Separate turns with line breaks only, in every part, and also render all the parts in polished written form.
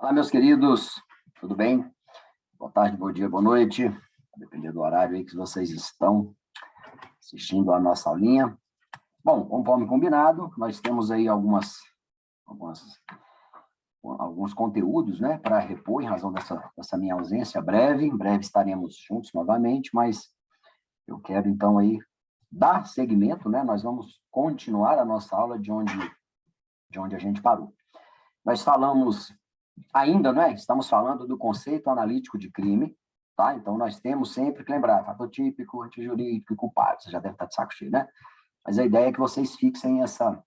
Olá, meus queridos, tudo bem? Boa tarde, bom dia, boa noite, dependendo do horário aí que vocês estão assistindo a nossa aulinha. Bom, conforme combinado, nós temos aí alguns conteúdos, né, para repor em razão dessa minha ausência breve. Em breve estaremos juntos novamente, mas eu quero, então, aí dar seguimento, né? Nós vamos continuar a nossa aula de onde a gente parou. Nós falamos ainda, né? Estamos falando do conceito analítico de crime, tá? Então, nós temos sempre que lembrar, fator típico, antijurídico e culpado. Você já deve estar de saco cheio, né? Mas a ideia é que vocês fixem essa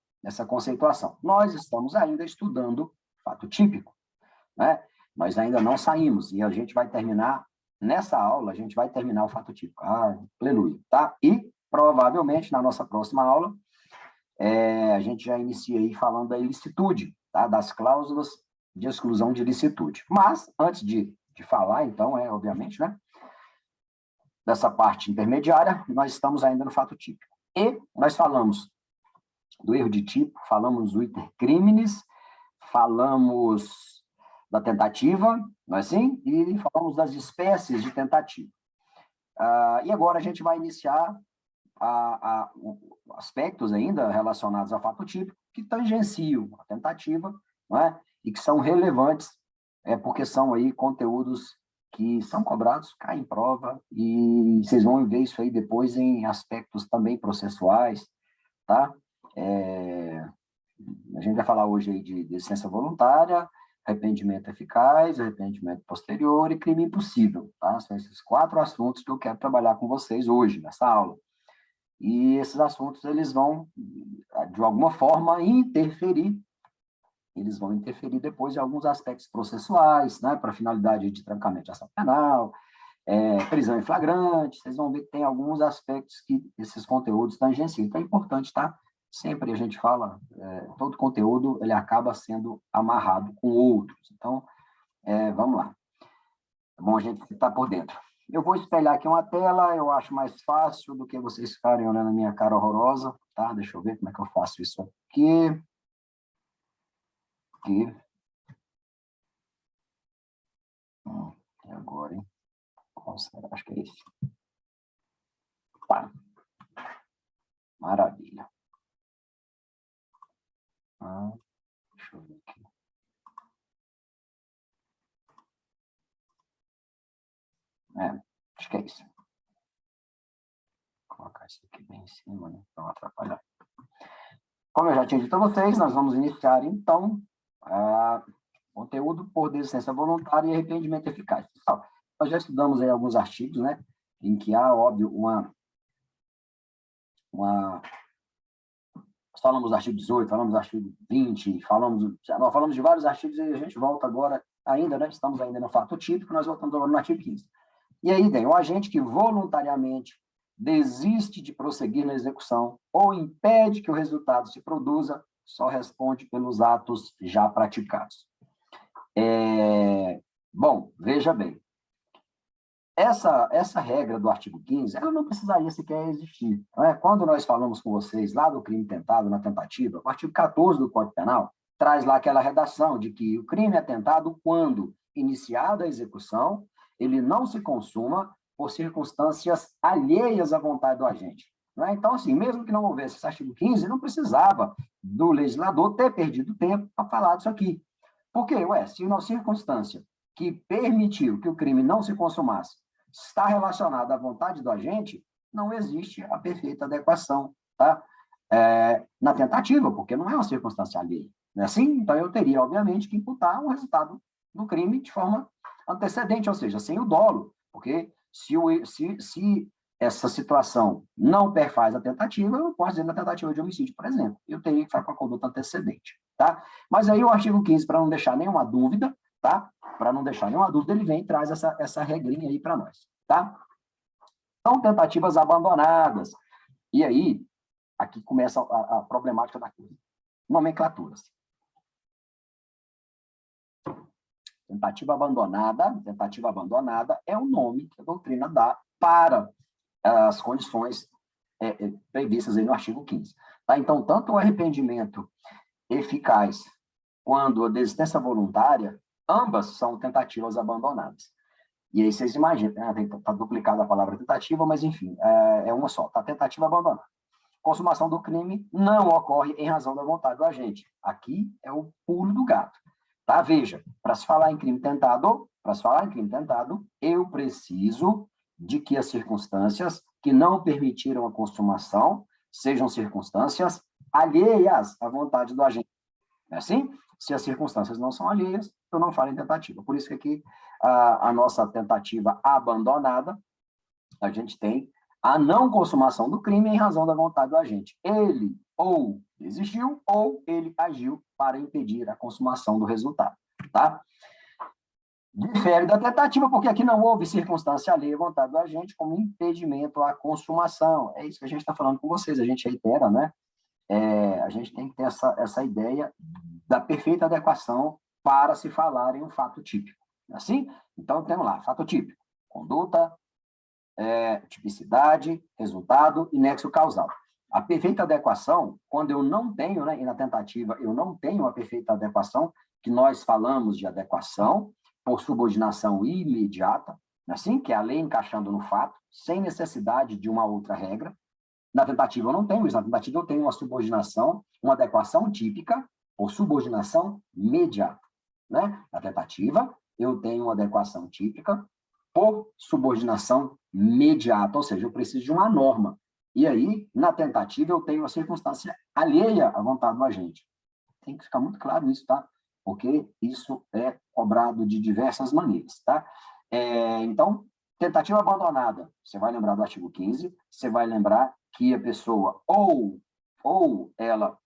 conceituação. Nós estamos ainda estudando fato típico, né? Nós ainda não saímos, e a gente vai terminar, nessa aula, a gente vai terminar o fato típico. Aleluia, tá? E, provavelmente, na nossa próxima aula, a gente já inicia aí falando da ilicitude, tá? Das cláusulas de exclusão de ilicitude. Mas, antes de falar, então, obviamente, né, dessa parte intermediária, nós estamos ainda no fato típico. E nós falamos do erro de tipo, falamos do iter criminis, falamos da tentativa, não é assim? E falamos das espécies de tentativa. E agora a gente vai iniciar aspectos ainda relacionados ao fato típico que tangenciam a tentativa, não é? E que são relevantes, porque são aí conteúdos que são cobrados, caem em prova, e vocês vão ver isso aí depois em aspectos também processuais, tá? A gente vai falar hoje aí de licença voluntária, arrependimento eficaz, arrependimento posterior e crime impossível, tá? São esses 4 assuntos que eu quero trabalhar com vocês hoje, nessa aula. E esses assuntos, eles vão, de alguma forma, interferir depois em alguns aspectos processuais, né, para finalidade de trancamento de ação penal, prisão em flagrante. Vocês vão ver que tem alguns aspectos que esses conteúdos tangenciam. Então, é importante, tá? Sempre a gente fala, todo conteúdo, ele acaba sendo amarrado com outros. Então, vamos lá. É bom a gente estar por dentro. Eu vou espelhar aqui uma tela, eu acho mais fácil do que vocês ficarem olhando a minha cara horrorosa, tá? Deixa eu ver como é que eu faço isso aqui. E agora, hein? Qual será? Acho que é esse. Tá. Maravilha. Deixa eu ver aqui. Acho que é isso. Vou colocar isso aqui bem em cima, né? Para não atrapalhar. Como eu já tinha dito a vocês, nós vamos iniciar, então, conteúdo por desistência voluntária e arrependimento eficaz. Pessoal, nós já estudamos aí alguns artigos, né? Em que há, óbvio, falamos do artigo 18, falamos do artigo 20, nós falamos de vários artigos e a gente volta agora, ainda, né? Estamos ainda no fato típico, nós voltamos agora no artigo 15. E aí tem o agente que voluntariamente desiste de prosseguir na execução ou impede que o resultado se produza, só responde pelos atos já praticados. Bom, veja bem, essa regra do artigo 15, ela não precisaria sequer existir. Não é? Quando nós falamos com vocês lá do crime tentado na tentativa, o artigo 14 do Código Penal traz lá aquela redação de que o crime é tentado quando, iniciada a execução, ele não se consuma por circunstâncias alheias à vontade do agente. Não é? Então, assim, mesmo que não houvesse esse artigo 15, não precisava do legislador ter perdido tempo para falar disso aqui. Por quê? Se uma circunstância que permitiu que o crime não se consumasse está relacionada à vontade do agente, não existe a perfeita adequação, tá? Na tentativa, porque não é uma circunstância alheia. Não é assim? Então, eu teria, obviamente, que imputar o resultado do crime de forma antecedente, ou seja, sem o dolo, porque se essa situação não perfaz a tentativa, eu posso dizer na tentativa de homicídio, por exemplo. Eu teria que ficar com a conduta antecedente, tá? Mas aí o artigo 15, para não deixar nenhuma dúvida, tá? Para não deixar nenhuma dúvida, ele vem e traz essa regrinha aí para nós, tá? Então, tentativas abandonadas. E aí, aqui começa a problemática da coisa. Nomenclaturas. Tentativa abandonada é o nome que a doutrina dá para as condições previstas aí no artigo 15. Tá? Então, tanto o arrependimento eficaz quanto a desistência voluntária, ambas são tentativas abandonadas. E aí vocês imaginam, está duplicada a palavra tentativa, mas enfim, é uma só, tá? Tentativa abandonada. Consumação do crime não ocorre em razão da vontade do agente. Aqui é o pulo do gato. Tá? Veja, para se falar em crime tentado, eu preciso de que as circunstâncias que não permitiram a consumação sejam circunstâncias alheias à vontade do agente. É assim? Se as circunstâncias não são alheias, eu não falo em tentativa. Por isso que aqui a nossa tentativa abandonada, a gente tem a não consumação do crime em razão da vontade do agente. Ele ou desistiu ou ele agiu para impedir a consumação do resultado. Tá? Difere da tentativa, porque aqui não houve circunstância alheia à vontade do agente como impedimento à consumação. É isso que a gente está falando com vocês, a gente reitera, né? A gente tem que ter essa ideia da perfeita adequação para se falar em um fato típico. Assim? Então, temos lá, fato típico, conduta, tipicidade, resultado e nexo causal. A perfeita adequação, quando eu não tenho, né, e na tentativa eu não tenho a perfeita adequação, que nós falamos de adequação por subordinação imediata, assim, que é a lei encaixando no fato, sem necessidade de uma outra regra. Na tentativa eu não tenho isso, na tentativa eu tenho uma subordinação, uma adequação típica por subordinação imediata. Né? Na tentativa eu tenho uma adequação típica por subordinação imediata, ou seja, eu preciso de uma norma. E aí, na tentativa, eu tenho a circunstância alheia à vontade do agente. Tem que ficar muito claro isso, tá? Porque isso é cobrado de diversas maneiras, tá? Então, tentativa abandonada, você vai lembrar do artigo 15, você vai lembrar que a pessoa ou ela,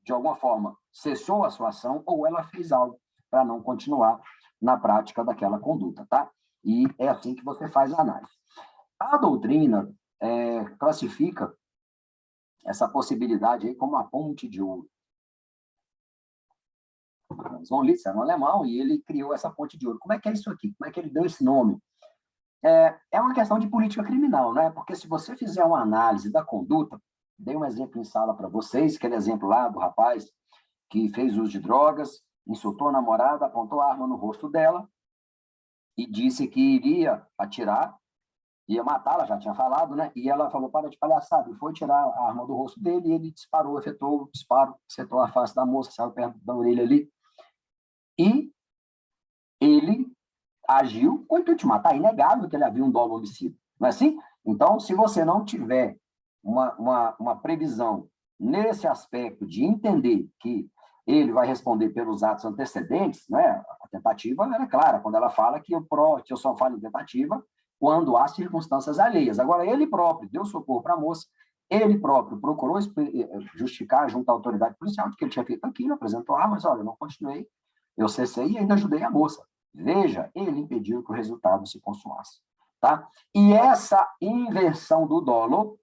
de alguma forma, cessou a sua ação ou ela fez algo para não continuar na prática daquela conduta, tá? E é assim que você faz a análise. A doutrina classifica essa possibilidade aí como a ponte de ouro. Von Litz era um alemão e ele criou essa ponte de ouro. Como é que é isso aqui? Como é que ele deu esse nome? É uma questão de política criminal, né? Porque se você fizer uma análise da conduta, dei um exemplo em sala para vocês, aquele exemplo lá do rapaz que fez uso de drogas, insultou a namorada, apontou a arma no rosto dela e disse que iria atirar, ia matá-la, já tinha falado, né? E ela falou, para de palhaçada, e foi tirar a arma do rosto dele e ele disparou, efetuou o disparo, acertou a face da moça, saiu perto da orelha ali. E ele agiu com o intuito de matar. É inegável que ele havia um dolo homicida. Não é assim? Então, se você não tiver uma previsão nesse aspecto de entender que ele vai responder pelos atos antecedentes, né? A tentativa era clara, quando ela fala que eu só falo em tentativa quando há circunstâncias alheias. Agora, ele próprio deu socorro para a moça, ele próprio procurou justificar junto à autoridade policial de que ele tinha feito aquilo, apresentou mas olha, eu não continuei, eu cessei e ainda ajudei a moça. Veja, ele impediu que o resultado se consumasse. Tá? E essa inversão do dolo,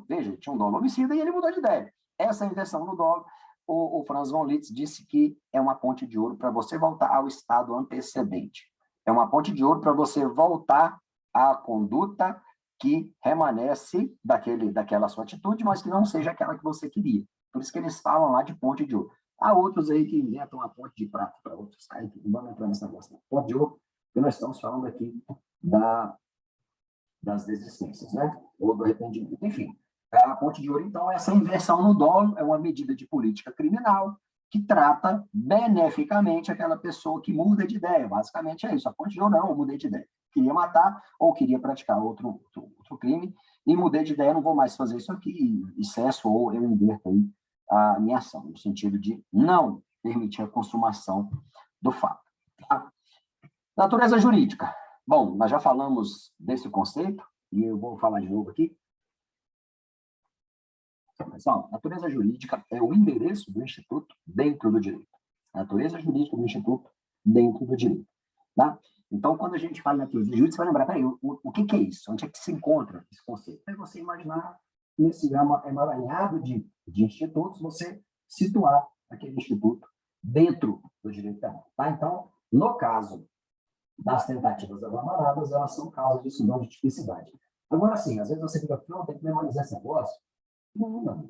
veja, tinha um dolo homicida e ele mudou de ideia. Essa inversão no dolo, o Franz von Litz disse que é uma ponte de ouro para você voltar ao estado antecedente. É uma ponte de ouro para você voltar à conduta que remanesce daquela sua atitude, mas que não seja aquela que você queria. Por isso que eles falam lá de ponte de ouro. Há outros aí que inventam a ponte de prata para outros caras, que não vamos entrar nesse negócio. Ponte de ouro, que nós estamos falando aqui das desistências, né? Ou do arrependimento. Enfim, a ponte de ouro, então, essa inversão no dolo é uma medida de política criminal que trata beneficamente aquela pessoa que muda de ideia. Basicamente é isso. A ponte de ouro, não, eu mudei de ideia. Queria matar ou queria praticar outro crime e mudei de ideia, não vou mais fazer isso aqui, e cesso ou eu inverto aí a minha ação, no sentido de não permitir a consumação do fato. Tá? Natureza jurídica. Bom, nós já falamos desse conceito, e eu vou falar de novo aqui. Pessoal, natureza jurídica é o endereço do Instituto dentro do direito. Natureza jurídica do Instituto dentro do direito. Tá? Então, quando a gente fala em natureza jurídica, você vai lembrar, peraí, o que é isso? Onde é que se encontra esse conceito? É você imaginar nesse emaranhado de institutos, você situar aquele instituto dentro do direito penal. Tá? Então, no caso das tentativas abandonadas, elas são causas de exclusão de tipicidade. Agora, sim, às vezes você fica, não, tem que memorizar esse negócio. Não,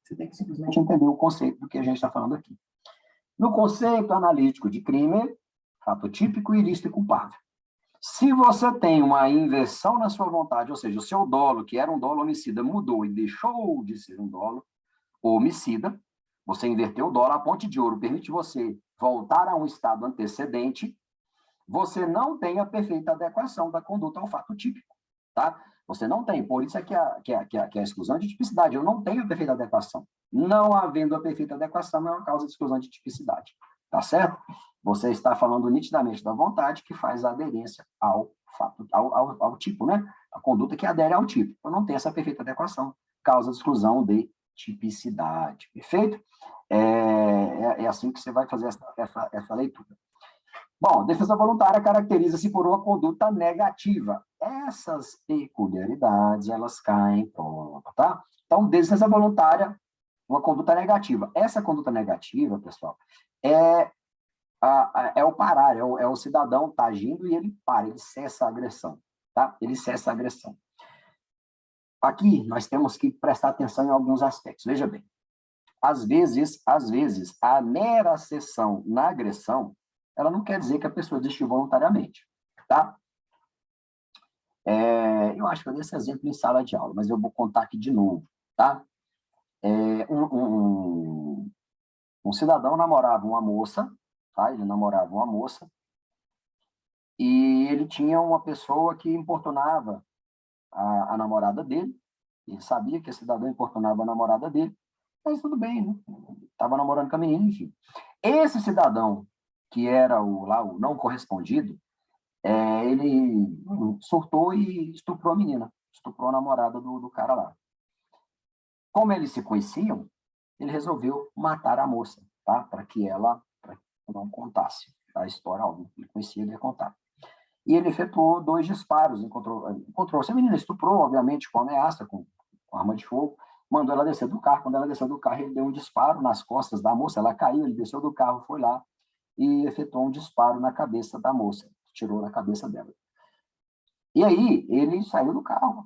você tem que simplesmente entender o conceito do que a gente está falando aqui. No conceito analítico de crime, fato típico, ilícito e culpável. Se você tem uma inversão na sua vontade, ou seja, o seu dolo, que era um dolo homicida, mudou e deixou de ser um dolo homicida, você inverteu o dolo, a ponte de ouro permite você voltar a um estado antecedente, você não tem a perfeita adequação da conduta ao fato típico, tá? Você não tem, por isso é que a exclusão de tipicidade, eu não tenho a perfeita adequação. Não havendo a perfeita adequação é uma causa de exclusão de tipicidade, tá certo? Você está falando nitidamente da vontade que faz a aderência ao fato, ao tipo, né? A conduta que adere ao tipo. Eu não tenho essa perfeita adequação, causa de exclusão de tipicidade, perfeito? É assim que você vai fazer essa leitura. Bom, defesa voluntária caracteriza-se por uma conduta negativa. Essas peculiaridades, elas caem, pronto, tá? Então, defesa voluntária, uma conduta negativa. Essa conduta negativa, pessoal, é o parar, é o cidadão tá agindo e ele para, ele cessa a agressão, tá? Ele cessa a agressão. Aqui, nós temos que prestar atenção em alguns aspectos. Veja bem, às vezes, a mera cessão na agressão, ela não quer dizer que a pessoa desistiu voluntariamente, tá? Eu acho que eu dei esse exemplo em sala de aula, mas eu vou contar aqui de novo, tá? Um cidadão namorava uma moça, tá? Ele namorava uma moça, e ele tinha uma pessoa que importunava a namorada dele, ele sabia que esse cidadão importunava a namorada dele, mas tudo bem, né? Estava namorando com a menina, enfim. Esse cidadão, que era o não correspondido, ele surtou e estuprou a menina, estuprou a namorada do cara lá. Como eles se conheciam, ele resolveu matar a moça, tá? Para que ela não contasse a história, ele conhecia, ele ia contar. E ele efetuou 2 disparos, encontrou essa menina, estuprou, obviamente, com ameaça, com arma de fogo, mandou ela descer do carro. Quando ela desceu do carro, ele deu um disparo nas costas da moça, ela caiu, ele desceu do carro, foi lá e efetuou um disparo na cabeça da moça, tirou na cabeça dela. E aí, ele saiu do carro,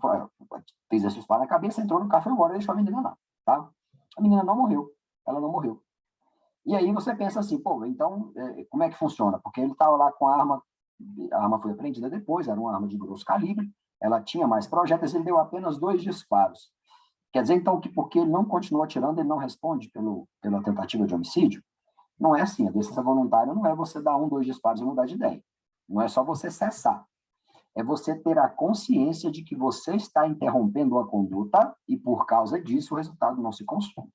fez esse disparo na cabeça, entrou no carro, foi embora, deixou a menina lá, tá? A menina não morreu, ela não morreu. E aí você pensa assim, pô, então, como é que funciona? Porque ele estava lá com a arma foi apreendida depois, era uma arma de grosso calibre, ela tinha mais projéteis, ele deu apenas 2 disparos. Quer dizer, então, que porque ele não continuou atirando, ele não responde pela tentativa de homicídio? Não é assim, a defesa voluntária não é você dar 1, 2 disparos e mudar de ideia. Não é só você cessar. É você ter a consciência de que você está interrompendo uma conduta e, por causa disso, o resultado não se consome.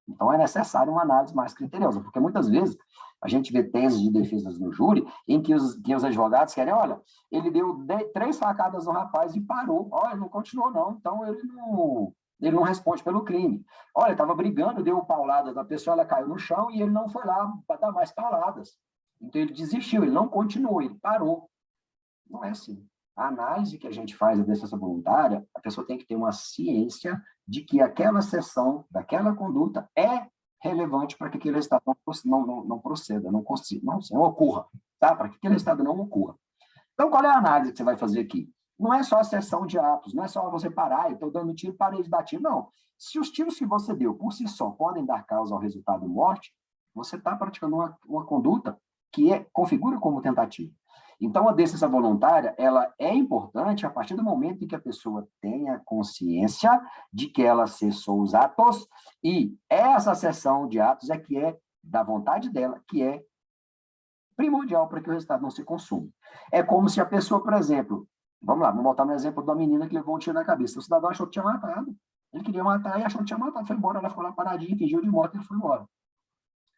Então, é necessário uma análise mais criteriosa, porque muitas vezes a gente vê teses de defesas no júri em que os advogados querem, olha, ele deu 3 facadas no rapaz e parou. Olha, não continuou não, então ele não responde pelo crime. Olha, estava brigando, deu pauladas na pessoa, ela caiu no chão e ele não foi lá para dar mais pauladas. Então, ele desistiu, ele não continuou, ele parou. Não é assim. A análise que a gente faz da defesa voluntária, a pessoa tem que ter uma ciência de que aquela sessão, daquela conduta, é relevante para que aquele estado não proceda, não ocorra, tá? Para que aquele estado não ocorra. Então, qual é a análise que você vai fazer aqui? Não é só a sessão de atos, não é só você parar, eu estou dando tiro, parei de dar tiro, não. Se os tiros que você deu, por si só, podem dar causa ao resultado morte, você está praticando uma conduta que configura como tentativa. Então, a defesa voluntária, ela é importante a partir do momento em que a pessoa tenha consciência de que ela cessou os atos e essa cessão de atos é que é da vontade dela, que é primordial para que o resultado não se consuma. É como se a pessoa, por exemplo, vamos lá, vamos botar no exemplo da menina que levou um tiro na cabeça. O cidadão achou que tinha matado. Ele queria matar e achou que tinha matado. Foi embora, ela ficou lá paradinha, fingiu de morte e ele foi embora.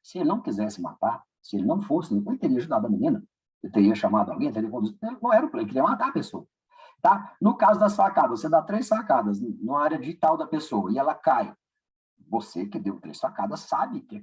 Se ele não quisesse matar, se ele não fosse, ele teria ajudado a menina. Ele teria chamado alguém, teria conduzido. Não era o plano, ele queria matar a pessoa. Tá? No caso das facadas, você dá 3 facadas na área vital da pessoa e ela cai. Você que deu 3 facadas sabe que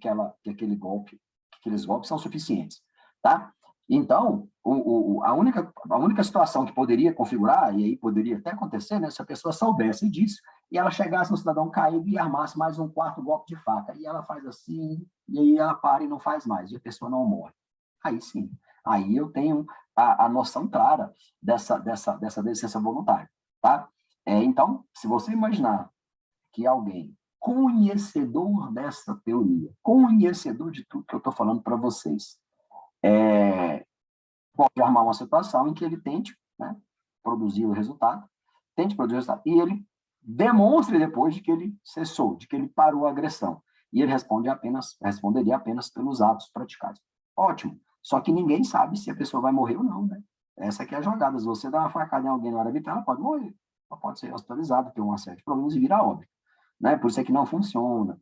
aqueles golpes são suficientes. Tá? Então, a única situação que poderia configurar, e aí poderia até acontecer, né, se a pessoa soubesse disso, e ela chegasse no cidadão caído e armasse mais um 4º golpe de faca, e ela faz assim, e aí ela para e não faz mais, e a pessoa não morre. Aí sim, aí eu tenho a noção clara dessa licença voluntária. Tá? Então, se você imaginar que alguém conhecedor dessa teoria, conhecedor de tudo que eu estou falando para vocês, pode armar uma situação em que ele tente, né, produzir o resultado, e ele demonstre depois de que ele cessou, de que ele parou a agressão. E ele responderia apenas pelos atos praticados. Ótimo. Só que ninguém sabe se a pessoa vai morrer ou não, né? Essa aqui é a jogada. Se você dá uma facada em alguém na hora vital, ela pode morrer. Ela pode ser hospitalizada, ter uma série de problemas e virar óbito. Né? Por isso é que não funciona.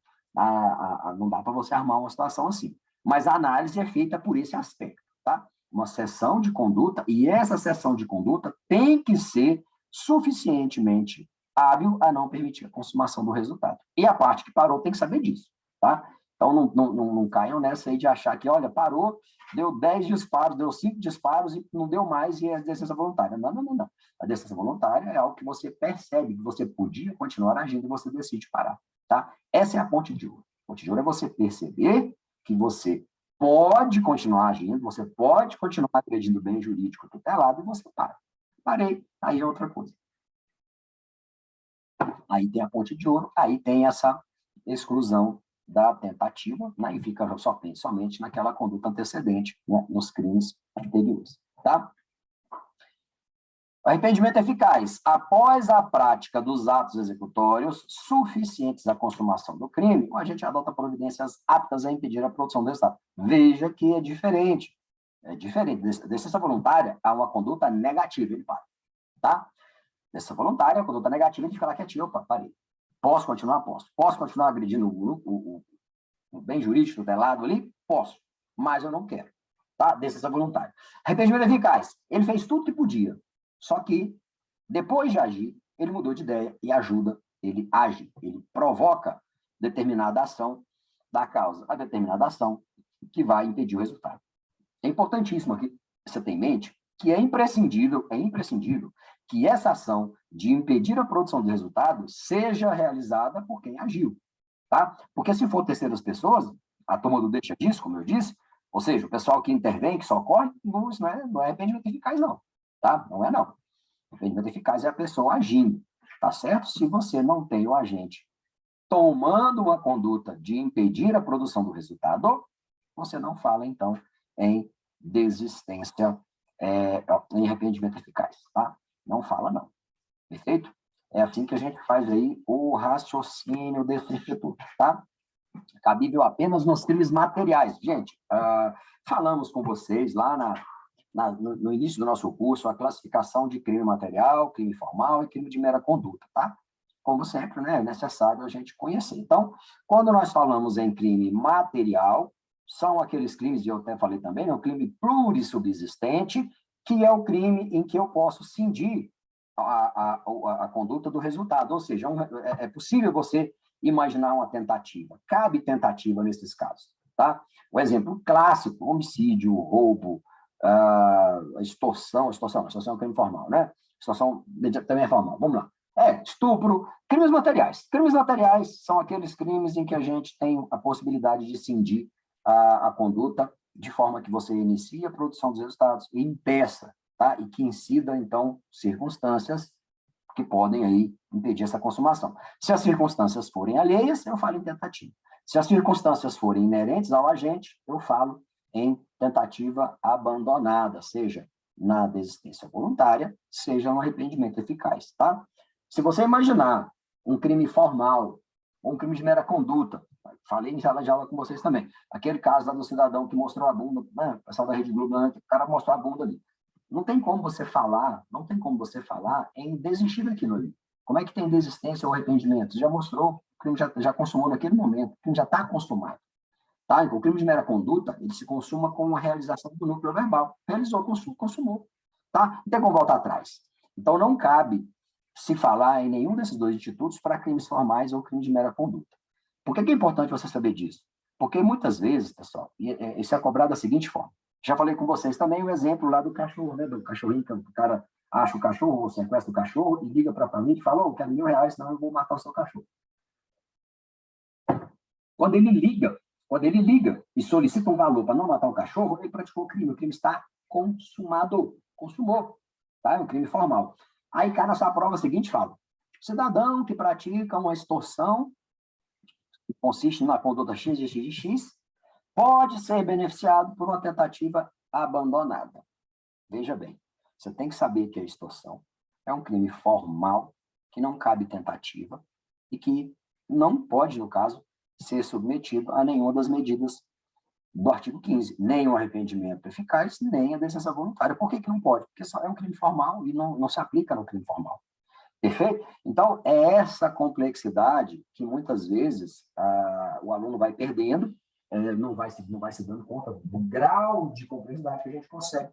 Não dá para você armar uma situação assim. Mas a análise é feita por esse aspecto, tá? Uma sessão de conduta, e essa sessão de conduta tem que ser suficientemente hábil a não permitir a consumação do resultado. E a parte que parou tem que saber disso, tá? Então, não caiam nessa aí de achar que, olha, parou, deu 10 disparos, deu 5 disparos e não deu mais e é decência voluntária. Não. A decência voluntária é algo que você percebe que você podia continuar agindo e você decide parar, tá? Essa é a ponte de ouro. A ponte de ouro é você perceber que você pode continuar agindo, você pode continuar agredindo o bem jurídico tutelado e você para. Parei, aí é outra coisa. Aí tem a ponte de ouro, aí tem essa exclusão da tentativa, né, e fica somente naquela conduta antecedente, né, nos crimes anteriores. Tá? Arrependimento eficaz. Após a prática dos atos executórios suficientes à consumação do crime, o agente adota providências aptas a impedir a produção do resultado. Veja que é diferente. É diferente. Decência voluntária há uma conduta negativa, ele para. Tá? Decência voluntária, a conduta negativa, ele fica lá quietinho, opa, parei. Posso continuar? Posso. Posso continuar agredindo o bem jurídico tutelado ali? Posso. Mas eu não quero. Tá? Decência voluntária. Arrependimento eficaz. Ele fez tudo que podia. Só que, depois de agir, ele mudou de ideia e ajuda, ele age, ele provoca determinada ação da causa, a determinada ação que vai impedir o resultado. É importantíssimo aqui você ter em mente que é imprescindível que essa ação de impedir a produção do resultado seja realizada por quem agiu, tá? Porque se for terceiras pessoas, a turma do deixa disso, como eu disse, ou seja, o pessoal que intervém, que socorre, não é arrependimento eficaz, não. Tá? Não é não. Arrependimento eficaz é a pessoa agindo, tá certo? Se você não tem o agente tomando uma conduta de impedir a produção do resultado, você não fala, então, em desistência, em arrependimento eficaz, tá? Não fala, não. Perfeito? É assim que a gente faz aí o raciocínio desse instituto, tá? Cabível apenas nos crimes materiais. Gente, falamos com vocês lá no início do nosso curso, a classificação de crime material, crime formal e crime de mera conduta, tá? Como sempre, né, é necessário a gente conhecer. Então, quando nós falamos em crime material, são aqueles crimes, e eu até falei também, né, o crime plurissubsistente, que é o crime em que eu posso cindir a conduta do resultado, ou seja, é possível você imaginar uma tentativa. Cabe tentativa nesses casos, tá? O exemplo clássico, homicídio, roubo, extorsão é um crime formal, né? Extorsão também é formal. Vamos lá. Estupro, crimes materiais. Crimes materiais são aqueles crimes em que a gente tem a possibilidade de cindir a conduta de forma que você inicie a produção dos resultados e impeça, tá? E que incida, então, circunstâncias que podem aí impedir essa consumação. Se as circunstâncias forem alheias, eu falo em tentativa. Se as circunstâncias forem inerentes ao agente, eu falo em tentativa abandonada, seja na desistência voluntária, seja no arrependimento eficaz, tá? Se você imaginar um crime formal, ou um crime de mera conduta, falei em sala de aula com vocês também, aquele caso lá do cidadão que mostrou a bunda, né, o pessoal da Rede Globo, o cara mostrou a bunda ali. Não tem como você falar em desistir daquilo ali. Como é que tem desistência ou arrependimento? Já mostrou, o crime já consumou naquele momento, o crime já está consumado. Tá? Então, o crime de mera conduta, ele se consuma com a realização do núcleo verbal. Realizou, consumou. Tá? Não tem como voltar atrás. Então, não cabe se falar em nenhum desses dois institutos para crimes formais ou crime de mera conduta. Por que é importante você saber disso? Porque muitas vezes, pessoal, isso é cobrado da seguinte forma. Já falei com vocês também o exemplo lá do cachorro, né? Do cachorrinho, que o cara acha o cachorro, ou sequestra o cachorro, e liga para a família e fala, quero R$1.000, senão eu vou matar o seu cachorro. Quando ele liga e solicita um valor para não matar o cachorro, ele praticou o crime está consumado, consumou, tá? É um crime formal. Aí cai na sua prova seguinte fala, cidadão que pratica uma extorsão que consiste na conduta x de x de x, pode ser beneficiado por uma tentativa abandonada. Veja bem, você tem que saber que a extorsão é um crime formal, que não cabe tentativa e que não pode, no caso, ser submetido a nenhuma das medidas do artigo 15, nem o arrependimento eficaz, nem a decisão voluntária. Por que não pode? Porque só é um crime formal e não se aplica no crime formal. Perfeito? Então, é essa complexidade que muitas vezes o aluno vai perdendo, não vai se dando conta do grau de complexidade que a gente consegue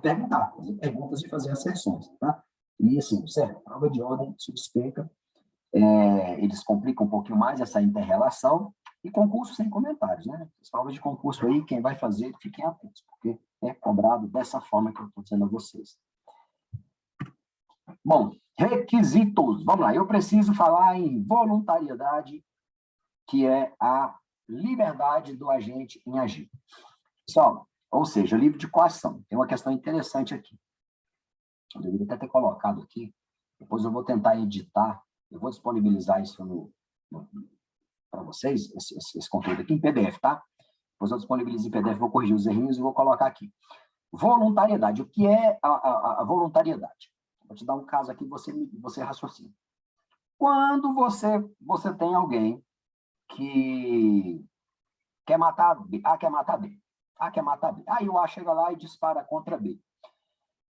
perguntar, fazer perguntas e fazer asserções. Tá? E, assim, certo, prova de ordem se despenca, eles complicam um pouquinho mais essa inter-relação, e concurso sem comentários, né? As provas de concurso aí, quem vai fazer, fiquem atentos, porque é cobrado dessa forma que eu estou dizendo a vocês. Bom, requisitos. Vamos lá, eu preciso falar em voluntariedade, que é a liberdade do agente em agir. Pessoal, ou seja, livre de coação. Tem uma questão interessante aqui. Eu deveria até ter colocado aqui, depois eu vou tentar editar, eu vou disponibilizar isso para vocês, esse conteúdo aqui em PDF, tá? Depois eu disponibilizo em PDF, vou corrigir os errinhos e vou colocar aqui. Voluntariedade. O que é a voluntariedade? Vou te dar um caso aqui, você raciocina. Quando você tem alguém que quer matar B, A quer matar B, A quer matar B. Aí o A chega lá e dispara contra B.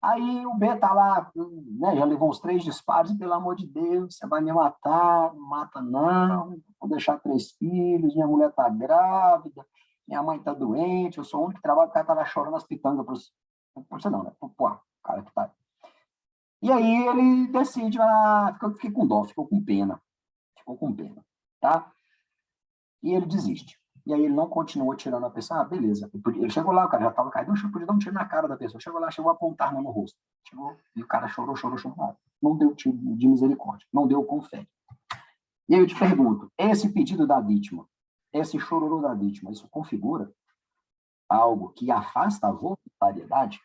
Aí o B está lá, né, já levou uns 3 disparos, e pelo amor de Deus, você vai me matar, não mata não, vou deixar 3 filhos, minha mulher está grávida, minha mãe está doente, eu sou o único que trabalha, o cara está lá chorando as pitangas para você não, né? Pô, o cara que tá. E aí ele decide, ficou com dó, ficou com pena, tá? E ele desiste. E aí ele não continuou tirando a pessoa. Beleza. Ele chegou lá, o cara já estava caído, eu podia dar um tiro na cara da pessoa. Chegou lá, chegou a apontar a mão no rosto. Chegou, e o cara chorou. Não deu tiro de misericórdia, não deu com fé. E aí eu te pergunto, esse pedido da vítima, esse chororô da vítima, isso configura algo que afasta a voluntariedade?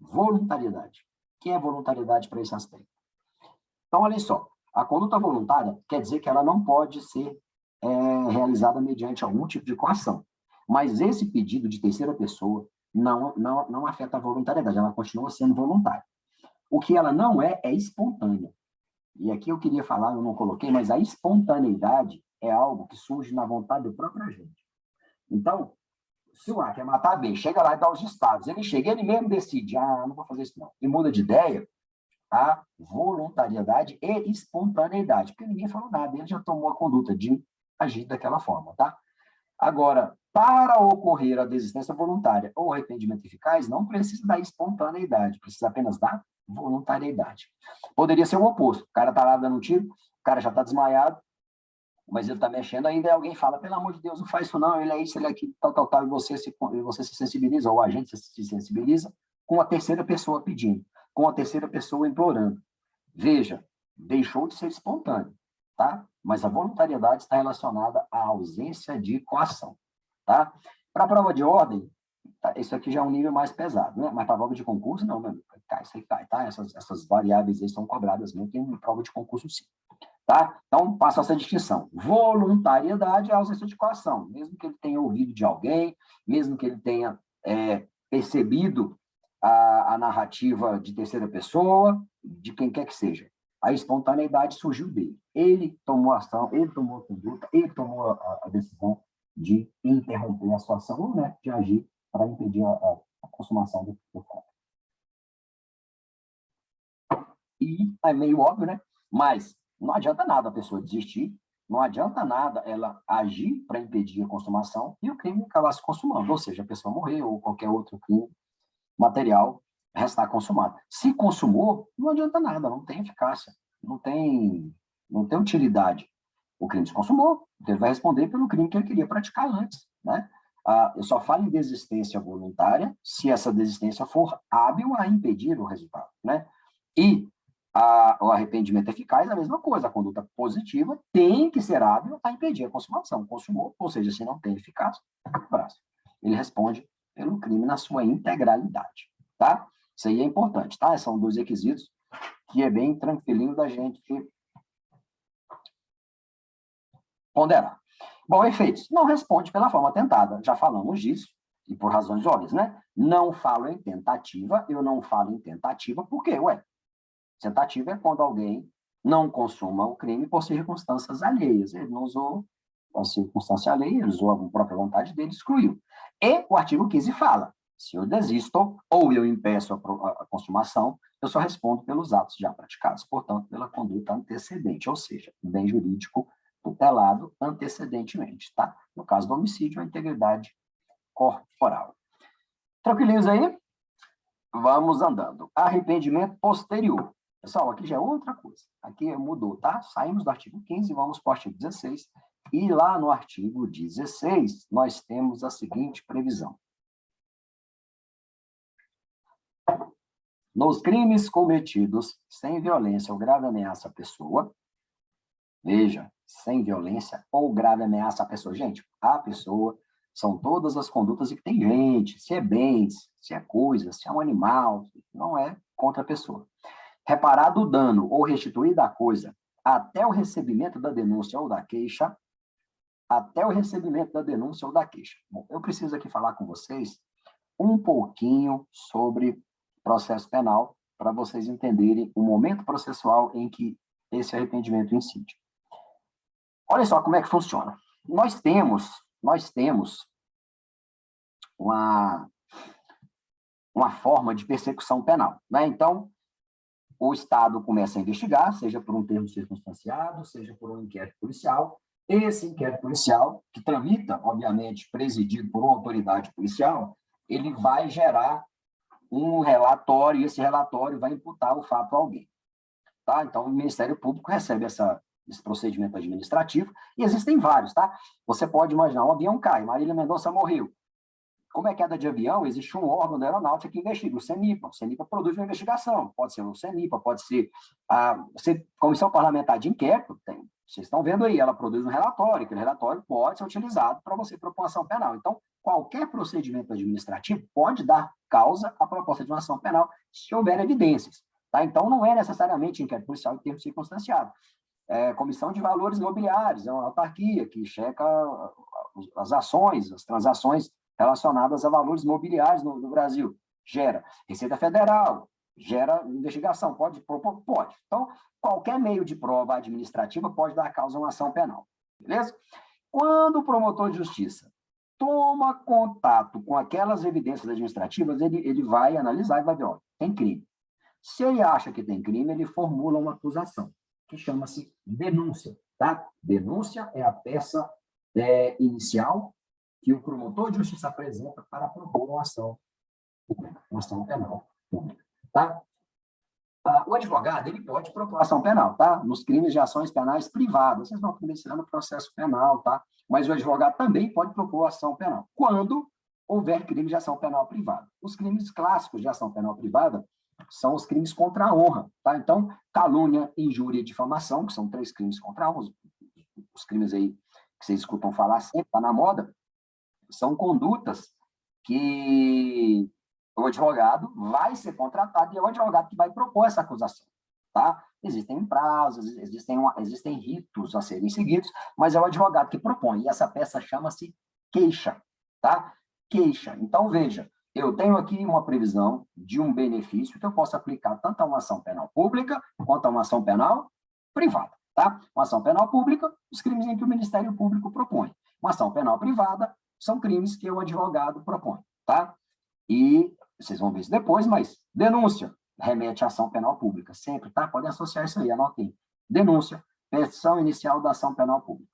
Voluntariedade. O que é voluntariedade para esse aspecto? Então, olha só, a conduta voluntária quer dizer que ela não pode ser realizada mediante algum tipo de coação. Mas esse pedido de terceira pessoa não afeta a voluntariedade, ela continua sendo voluntária. O que ela não é espontânea. E aqui eu queria falar, eu não coloquei, mas a espontaneidade é algo que surge na vontade do próprio agente. Então, se o A quer matar B, chega lá e dá os disparos, ele mesmo decide, não vou fazer isso não, e muda de ideia, a voluntariedade e espontaneidade, porque ninguém falou nada, ele já tomou a conduta de agir daquela forma, tá? Agora, para ocorrer a desistência voluntária ou arrependimento eficaz, não precisa da espontaneidade, precisa apenas da voluntariedade. Poderia ser o oposto, o cara tá lá dando um tiro, o cara já tá desmaiado, mas ele tá mexendo, ainda alguém fala, pelo amor de Deus, não faz isso não, ele é isso, ele é aquilo, tal, e você se sensibiliza, ou a gente se sensibiliza com a terceira pessoa pedindo, com a terceira pessoa implorando. Veja, deixou de ser espontâneo, tá? Mas a voluntariedade está relacionada à ausência de coação, tá? Para a prova de ordem, tá? Isso aqui já é um nível mais pesado, né? Mas para a prova de concurso, não, meu amigo, isso aí cai, tá? Essas variáveis aí são cobradas mesmo, tem uma prova de concurso sim. Tá? Então, passa essa distinção. Voluntariedade é a ausência de coação. Mesmo que ele tenha ouvido de alguém, mesmo que ele tenha percebido a narrativa de terceira pessoa, de quem quer que seja. A espontaneidade surgiu dele. Ele tomou a ação, ele tomou a conduta, ele tomou a decisão de interromper a situação, ou né, de agir para impedir a consumação do fato. E é meio óbvio, né? Mas não adianta nada a pessoa desistir, não adianta nada ela agir para impedir a consumação e o crime acabar se consumando, ou seja, a pessoa morrer ou qualquer outro crime material restar consumado. Se consumou, não adianta nada, não tem eficácia, não tem utilidade. O crime se consumou, ele vai responder pelo crime que ele queria praticar antes, né? Eu só falo em desistência voluntária se essa desistência for hábil a impedir o resultado, né? E o arrependimento eficaz é a mesma coisa, a conduta positiva tem que ser hábil a impedir a consumação. Consumou, ou seja, se não tem eficácia, ele responde pelo crime na sua integralidade, tá? Isso aí é importante, tá? São 2 requisitos que é bem tranquilinho da gente ponderar. Bom, efeitos. Não responde pela forma tentada. Já falamos disso, e por razões óbvias, né? Não falo em tentativa, eu não falo em tentativa, por quê? Ué, tentativa é quando alguém não consuma o crime por circunstâncias alheias. Ele não usou a circunstância alheia, ele usou a própria vontade dele, excluiu. E o artigo 15 fala, se eu desisto ou eu impeço a consumação, eu só respondo pelos atos já praticados, portanto, pela conduta antecedente, ou seja, bem jurídico tutelado antecedentemente, tá? No caso do homicídio, a integridade corporal. Tranquilinhos aí? Vamos andando. Arrependimento posterior. Pessoal, aqui já é outra coisa. Aqui mudou, tá? Saímos do artigo 15 e vamos para o artigo 16. E lá no artigo 16, nós temos a seguinte previsão. Nos crimes cometidos sem violência ou grave ameaça à pessoa, veja, sem violência ou grave ameaça à pessoa. Gente, a pessoa são todas as condutas em que tem gente, se é bens, se é coisa, se é um animal, não é contra a pessoa. Reparado o dano ou restituída a coisa até o recebimento da denúncia ou da queixa, até o recebimento da denúncia ou da queixa. Bom, eu preciso aqui falar com vocês um pouquinho sobre processo penal, para vocês entenderem o momento processual em que esse arrependimento incide. Olha só como é que funciona. Nós temos uma forma de persecução penal, né? Então, o Estado começa a investigar, seja por um termo circunstanciado, seja por um inquérito policial. Esse inquérito policial, que tramita, obviamente, presidido por uma autoridade policial, ele vai gerar um relatório, e esse relatório vai imputar o fato a alguém. Tá? Então, o Ministério Público recebe esse procedimento administrativo, e existem vários, tá? Você pode imaginar, um avião cai, Marília Mendonça morreu. Como é queda de avião, existe um órgão da aeronáutica que investiga, o CENIPA. O CENIPA produz uma investigação, pode ser o CENIPA, pode ser a Comissão Parlamentar de Inquérito, vocês estão vendo aí, ela produz um relatório, aquele relatório pode ser utilizado para você propor uma ação penal. Então, qualquer procedimento administrativo pode dar causa à proposta de uma ação penal se houver evidências. Tá? Então, não é necessariamente inquérito policial em termos circunstanciados. Comissão de Valores Imobiliários, é uma autarquia que checa as ações, as transações relacionadas a valores imobiliários no Brasil. Gera Receita Federal, gera investigação. Pode propor? Pode. Então, qualquer meio de prova administrativa pode dar causa a uma ação penal. Beleza? Quando o promotor de justiça toma contato com aquelas evidências administrativas, ele vai analisar e vai ver, ó, tem crime. Se ele acha que tem crime, ele formula uma acusação, que chama-se denúncia. Tá? Denúncia é a peça inicial que o promotor de justiça apresenta para propor uma ação penal pública. Tá? O advogado, ele pode propor ação penal, tá? Nos crimes de ações penais privadas. Vocês vão conhecer no processo penal, tá? Mas o advogado também pode propor ação penal, quando houver crime de ação penal privada. Os crimes clássicos de ação penal privada são os crimes contra a honra, tá? Então, calúnia, injúria e difamação, que são 3 crimes contra a honra, os crimes aí que vocês escutam falar sempre, tá na moda, são condutas que o advogado vai ser contratado e é o advogado que vai propor essa acusação, tá? Existem prazos, existem ritos a serem seguidos, mas é o advogado que propõe, e essa peça chama-se queixa, tá? Queixa. Então, veja, eu tenho aqui uma previsão de um benefício que eu posso aplicar tanto a uma ação penal pública quanto a uma ação penal privada, tá? Uma ação penal pública, os crimes em que o Ministério Público propõe. Uma ação penal privada são crimes que o advogado propõe, tá? E vocês vão ver isso depois, mas denúncia remete à ação penal pública, sempre, tá? Podem associar isso aí, anotem. Denúncia, petição inicial da ação penal pública.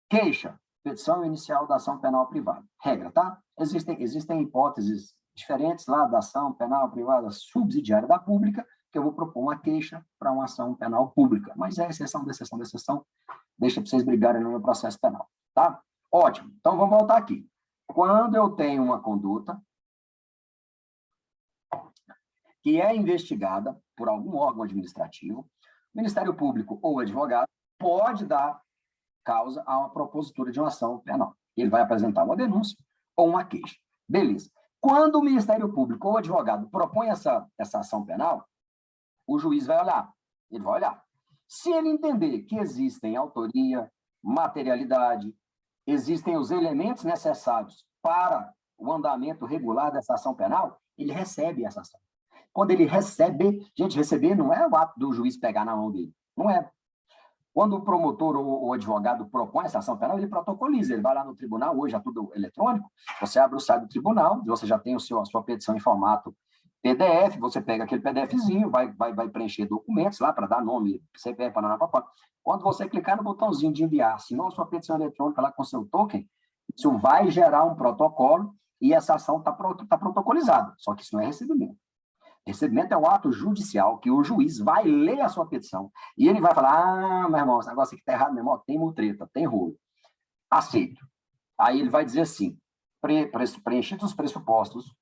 Queixa, petição inicial da ação penal privada. Regra, tá? Existem hipóteses diferentes lá da ação penal privada subsidiária da pública, que eu vou propor uma queixa para uma ação penal pública, mas é exceção da exceção da exceção, deixa para vocês brigarem no meu processo penal, tá? Ótimo, então vamos voltar aqui. Quando eu tenho uma conduta que é investigada por algum órgão administrativo, o Ministério Público ou o advogado pode dar causa a uma propositura de uma ação penal. Ele vai apresentar uma denúncia ou uma queixa. Beleza. Quando o Ministério Público ou o advogado propõe essa ação penal, o juiz vai olhar. Ele vai olhar. Se ele entender que existem autoria, materialidade, existem os elementos necessários para o andamento regular dessa ação penal, ele recebe essa ação. Quando ele recebe, gente, receber não é o ato do juiz pegar na mão dele, não é. Quando o promotor ou o advogado propõe essa ação penal, ele protocoliza, ele vai lá no tribunal, hoje é tudo eletrônico, você abre o site do tribunal, você já tem a sua petição em formato PDF, você pega aquele PDFzinho, vai preencher documentos lá para dar nome, CPF, papá. Quando você clicar no botãozinho de enviar, assinou a sua petição eletrônica lá com seu token, isso vai gerar um protocolo e essa ação está protocolizada, só que isso não é recebimento. Recebimento é um ato judicial que o juiz vai ler a sua petição e ele vai falar, meu irmão, esse negócio aqui está errado, meu irmão, tem mutreta, tem rolo. Aceito. Aí ele vai dizer assim, preenchidos os pressupostos,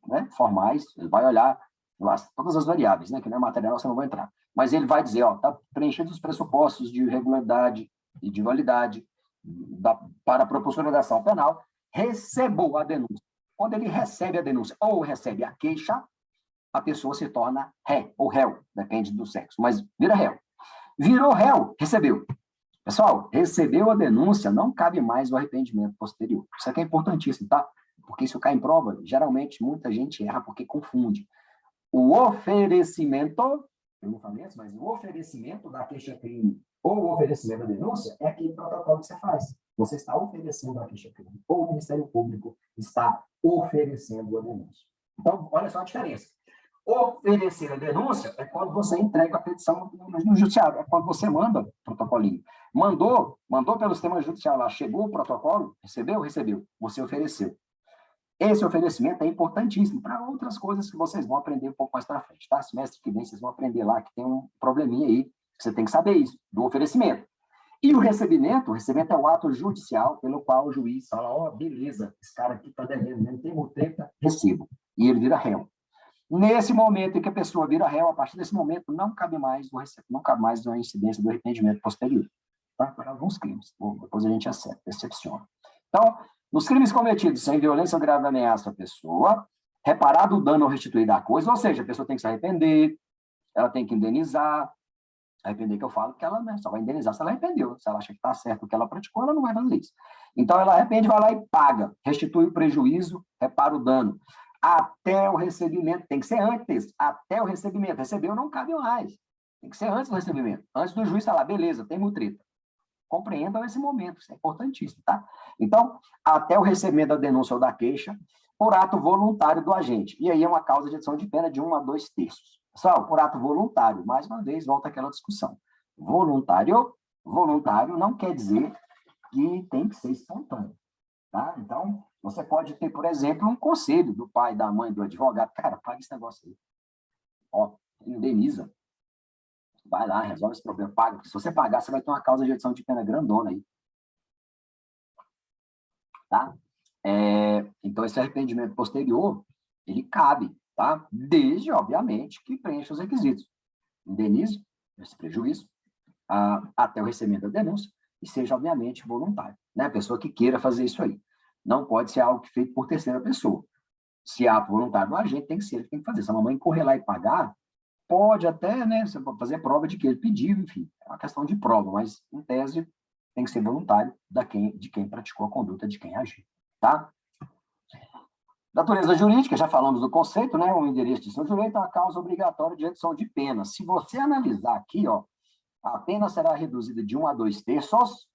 né, formais, ele vai olhar todas as variáveis, né, que não é material, você não vai entrar. Mas ele vai dizer, ó, tá preenchidos os pressupostos de regularidade e de validade para a propositura da ação penal, recebeu a denúncia. Quando ele recebe a denúncia ou recebe a queixa, a pessoa se torna ré ou réu, depende do sexo, mas vira réu. Virou réu, recebeu. Pessoal, recebeu a denúncia, não cabe mais o arrependimento posterior. Isso aqui é importantíssimo, tá? Porque se cai em prova, geralmente muita gente erra porque confunde. O oferecimento, eu não falei isso, mas o oferecimento da queixa-crime ou o oferecimento da denúncia é aquele protocolo que você faz. Você está oferecendo a queixa-crime ou o Ministério Público está oferecendo a denúncia. Então, olha só a diferença. Oferecer a denúncia é quando você entrega a petição no judiciário, é quando você manda o protocolinho. Mandou pelo sistema judicial lá, chegou o protocolo, recebeu, você ofereceu. Esse oferecimento é importantíssimo para outras coisas que vocês vão aprender um pouco mais para frente, tá? Semestre que vem vocês vão aprender lá que tem um probleminha aí, que você tem que saber isso, do oferecimento. E o recebimento é o ato judicial pelo qual o juiz fala, ó, beleza, esse cara aqui está devendo, não tem mutreta, recebo. E ele vira réu. Nesse momento em que a pessoa vira réu, a partir desse momento, não cabe mais a incidência do arrependimento posterior. Tá? Para alguns crimes. Depois a gente excepciona. Então, nos crimes cometidos sem violência ou grave ameaça à pessoa, reparado o dano ou restituído a coisa, ou seja, a pessoa tem que se arrepender, ela tem que indenizar. Arrepender que eu falo que ela, né, só vai indenizar se ela arrependeu. Se ela acha que está certo o que ela praticou, ela não vai fazer isso. Então, ela arrepende, vai lá e paga, restitui o prejuízo, repara o dano. Até o recebimento, tem que ser antes, até o recebimento. Recebeu, não cabe mais. Tem que ser antes do recebimento. Antes do juiz falar, beleza, tem mutreta. Compreendam esse momento, isso é importantíssimo, tá? Então, até o recebimento da denúncia ou da queixa, por ato voluntário do agente. E aí é uma causa de adição de pena de 1 a 2 terços. Pessoal, por ato voluntário, mais uma vez, volta aquela discussão. Voluntário não quer dizer que tem que ser espontâneo, tá? Então, você pode ter, por exemplo, um conselho do pai, da mãe, do advogado. Cara, paga esse negócio aí. Ó, indeniza. Vai lá, resolve esse problema, paga. Porque se você pagar, você vai ter uma causa de adição de pena grandona aí. Tá? Então, esse arrependimento posterior, ele cabe, tá? Desde, obviamente, que preencha os requisitos. Indenize esse prejuízo até o recebimento da denúncia e seja, obviamente, voluntário. Né? A pessoa que queira fazer isso aí. Não pode ser algo feito por terceira pessoa. Se há voluntário do agente, tem que ser ele que tem que fazer. Se a mamãe correr lá e pagar, pode até, né, você pode fazer prova de que ele pediu, enfim, é uma questão de prova, mas, em tese, tem que ser voluntário de quem praticou a conduta, de quem agiu, tá? Natureza jurídica, já falamos do conceito, né, o endereço de seu direito é a causa obrigatória de redução de pena. Se você analisar aqui, ó, a pena será reduzida de 1 a 2 terços,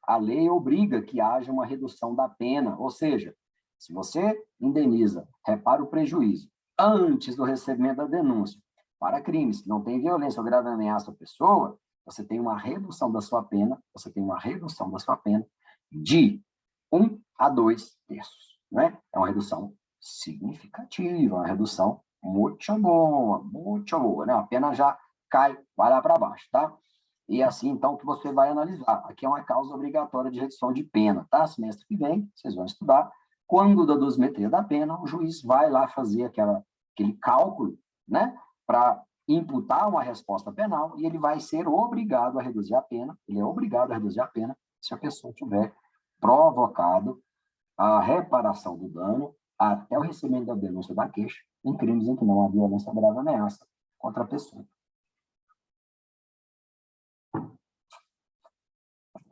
a lei obriga que haja uma redução da pena, ou seja, se você indeniza, repara o prejuízo antes do recebimento da denúncia, para crimes que não têm violência ou grave ameaça à pessoa, você tem uma redução da sua pena, de 1 a 2 terços, né? É uma redução significativa, uma redução muito boa, né? A pena já cai, vai lá para baixo, tá? E assim, então, que você vai analisar. Aqui é uma causa obrigatória de redução de pena, tá? Semestre que vem, vocês vão estudar. Quando da dosimetria da pena, o juiz vai lá fazer aquele cálculo, né? Para imputar uma resposta penal e ele vai ser obrigado a reduzir a pena, ele é obrigado a reduzir a pena se a pessoa tiver provocado a reparação do dano até o recebimento da denúncia da queixa em crimes em que não há violência grave ameaça contra a pessoa.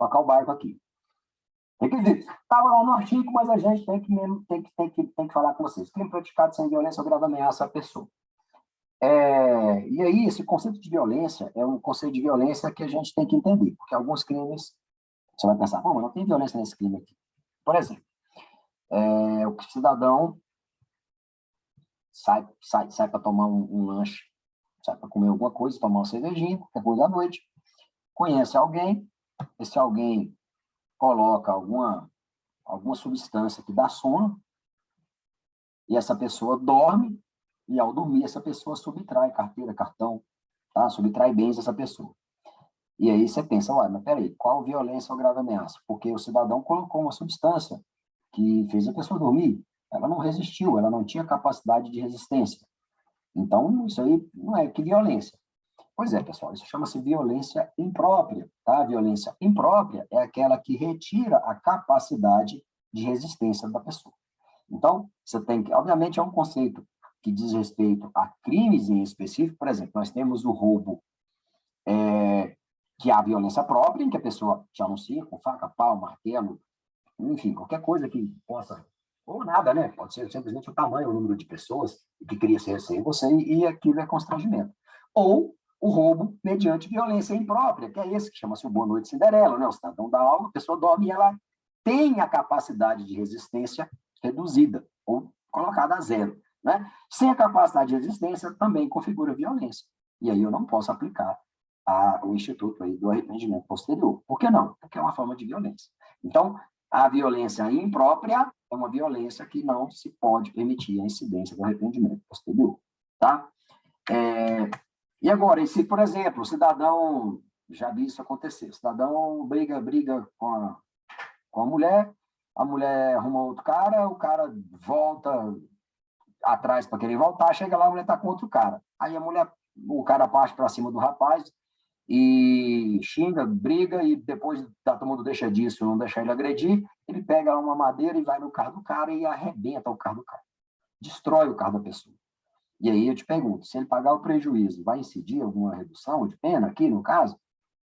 tocar o barco aqui. Requisitos. Estava lá no artigo, mas a gente tem que falar com vocês. Crime praticado sem violência ou grave ameaça à pessoa. E aí, esse conceito de violência é um conceito de violência que a gente tem que entender, porque alguns crimes, você vai pensar, mas não tem violência nesse crime aqui. Por exemplo, o cidadão sai para tomar um lanche, sai para comer alguma coisa, tomar uma cervejinha, qualquer coisa à noite, conhece alguém, esse alguém coloca alguma substância que dá sono, e essa pessoa dorme, e ao dormir essa pessoa subtrai carteira, cartão, tá? Subtrai bens dessa pessoa. E aí você pensa, ué, mas peraí, qual violência ou grave ameaça? Porque o cidadão colocou uma substância que fez a pessoa dormir, ela não resistiu, ela não tinha capacidade de resistência. Então, isso aí não é que violência. Pois é, pessoal, isso chama-se violência imprópria, tá? A violência imprópria é aquela que retira a capacidade de resistência da pessoa. Então, você tem que, obviamente, é um conceito que diz respeito a crimes em específico. Por exemplo, nós temos o roubo, que é a violência própria, em que a pessoa te anuncia com faca, pau, martelo, enfim, qualquer coisa que possa, ou nada, né? Pode ser simplesmente o tamanho, o número de pessoas que queria ser sem você, e aquilo é constrangimento. Ou o roubo mediante violência imprópria, que é esse que chama-se o Boa Noite Cinderela, né? O cidadão dá algo, a pessoa dorme e ela tem a capacidade de resistência reduzida, ou colocada a zero, né? Sem a capacidade de resistência, também configura violência. E aí eu não posso aplicar o instituto aí do arrependimento posterior. Por que não? Porque é uma forma de violência. Então, a violência imprópria é uma violência que não se pode permitir a incidência do arrependimento posterior, tá? E agora, se, por exemplo, o cidadão, já vi isso acontecer, o cidadão briga com a mulher arruma outro cara, o cara volta atrás para querer voltar, chega lá, a mulher está com outro cara. Aí o cara parte para cima do rapaz e xinga, briga, e depois todo mundo deixa disso, não deixa ele agredir, ele pega uma madeira e vai no carro do cara e arrebenta o carro do cara. Destrói o carro da pessoa. E aí eu te pergunto, se ele pagar o prejuízo, vai incidir alguma redução de pena aqui, no caso?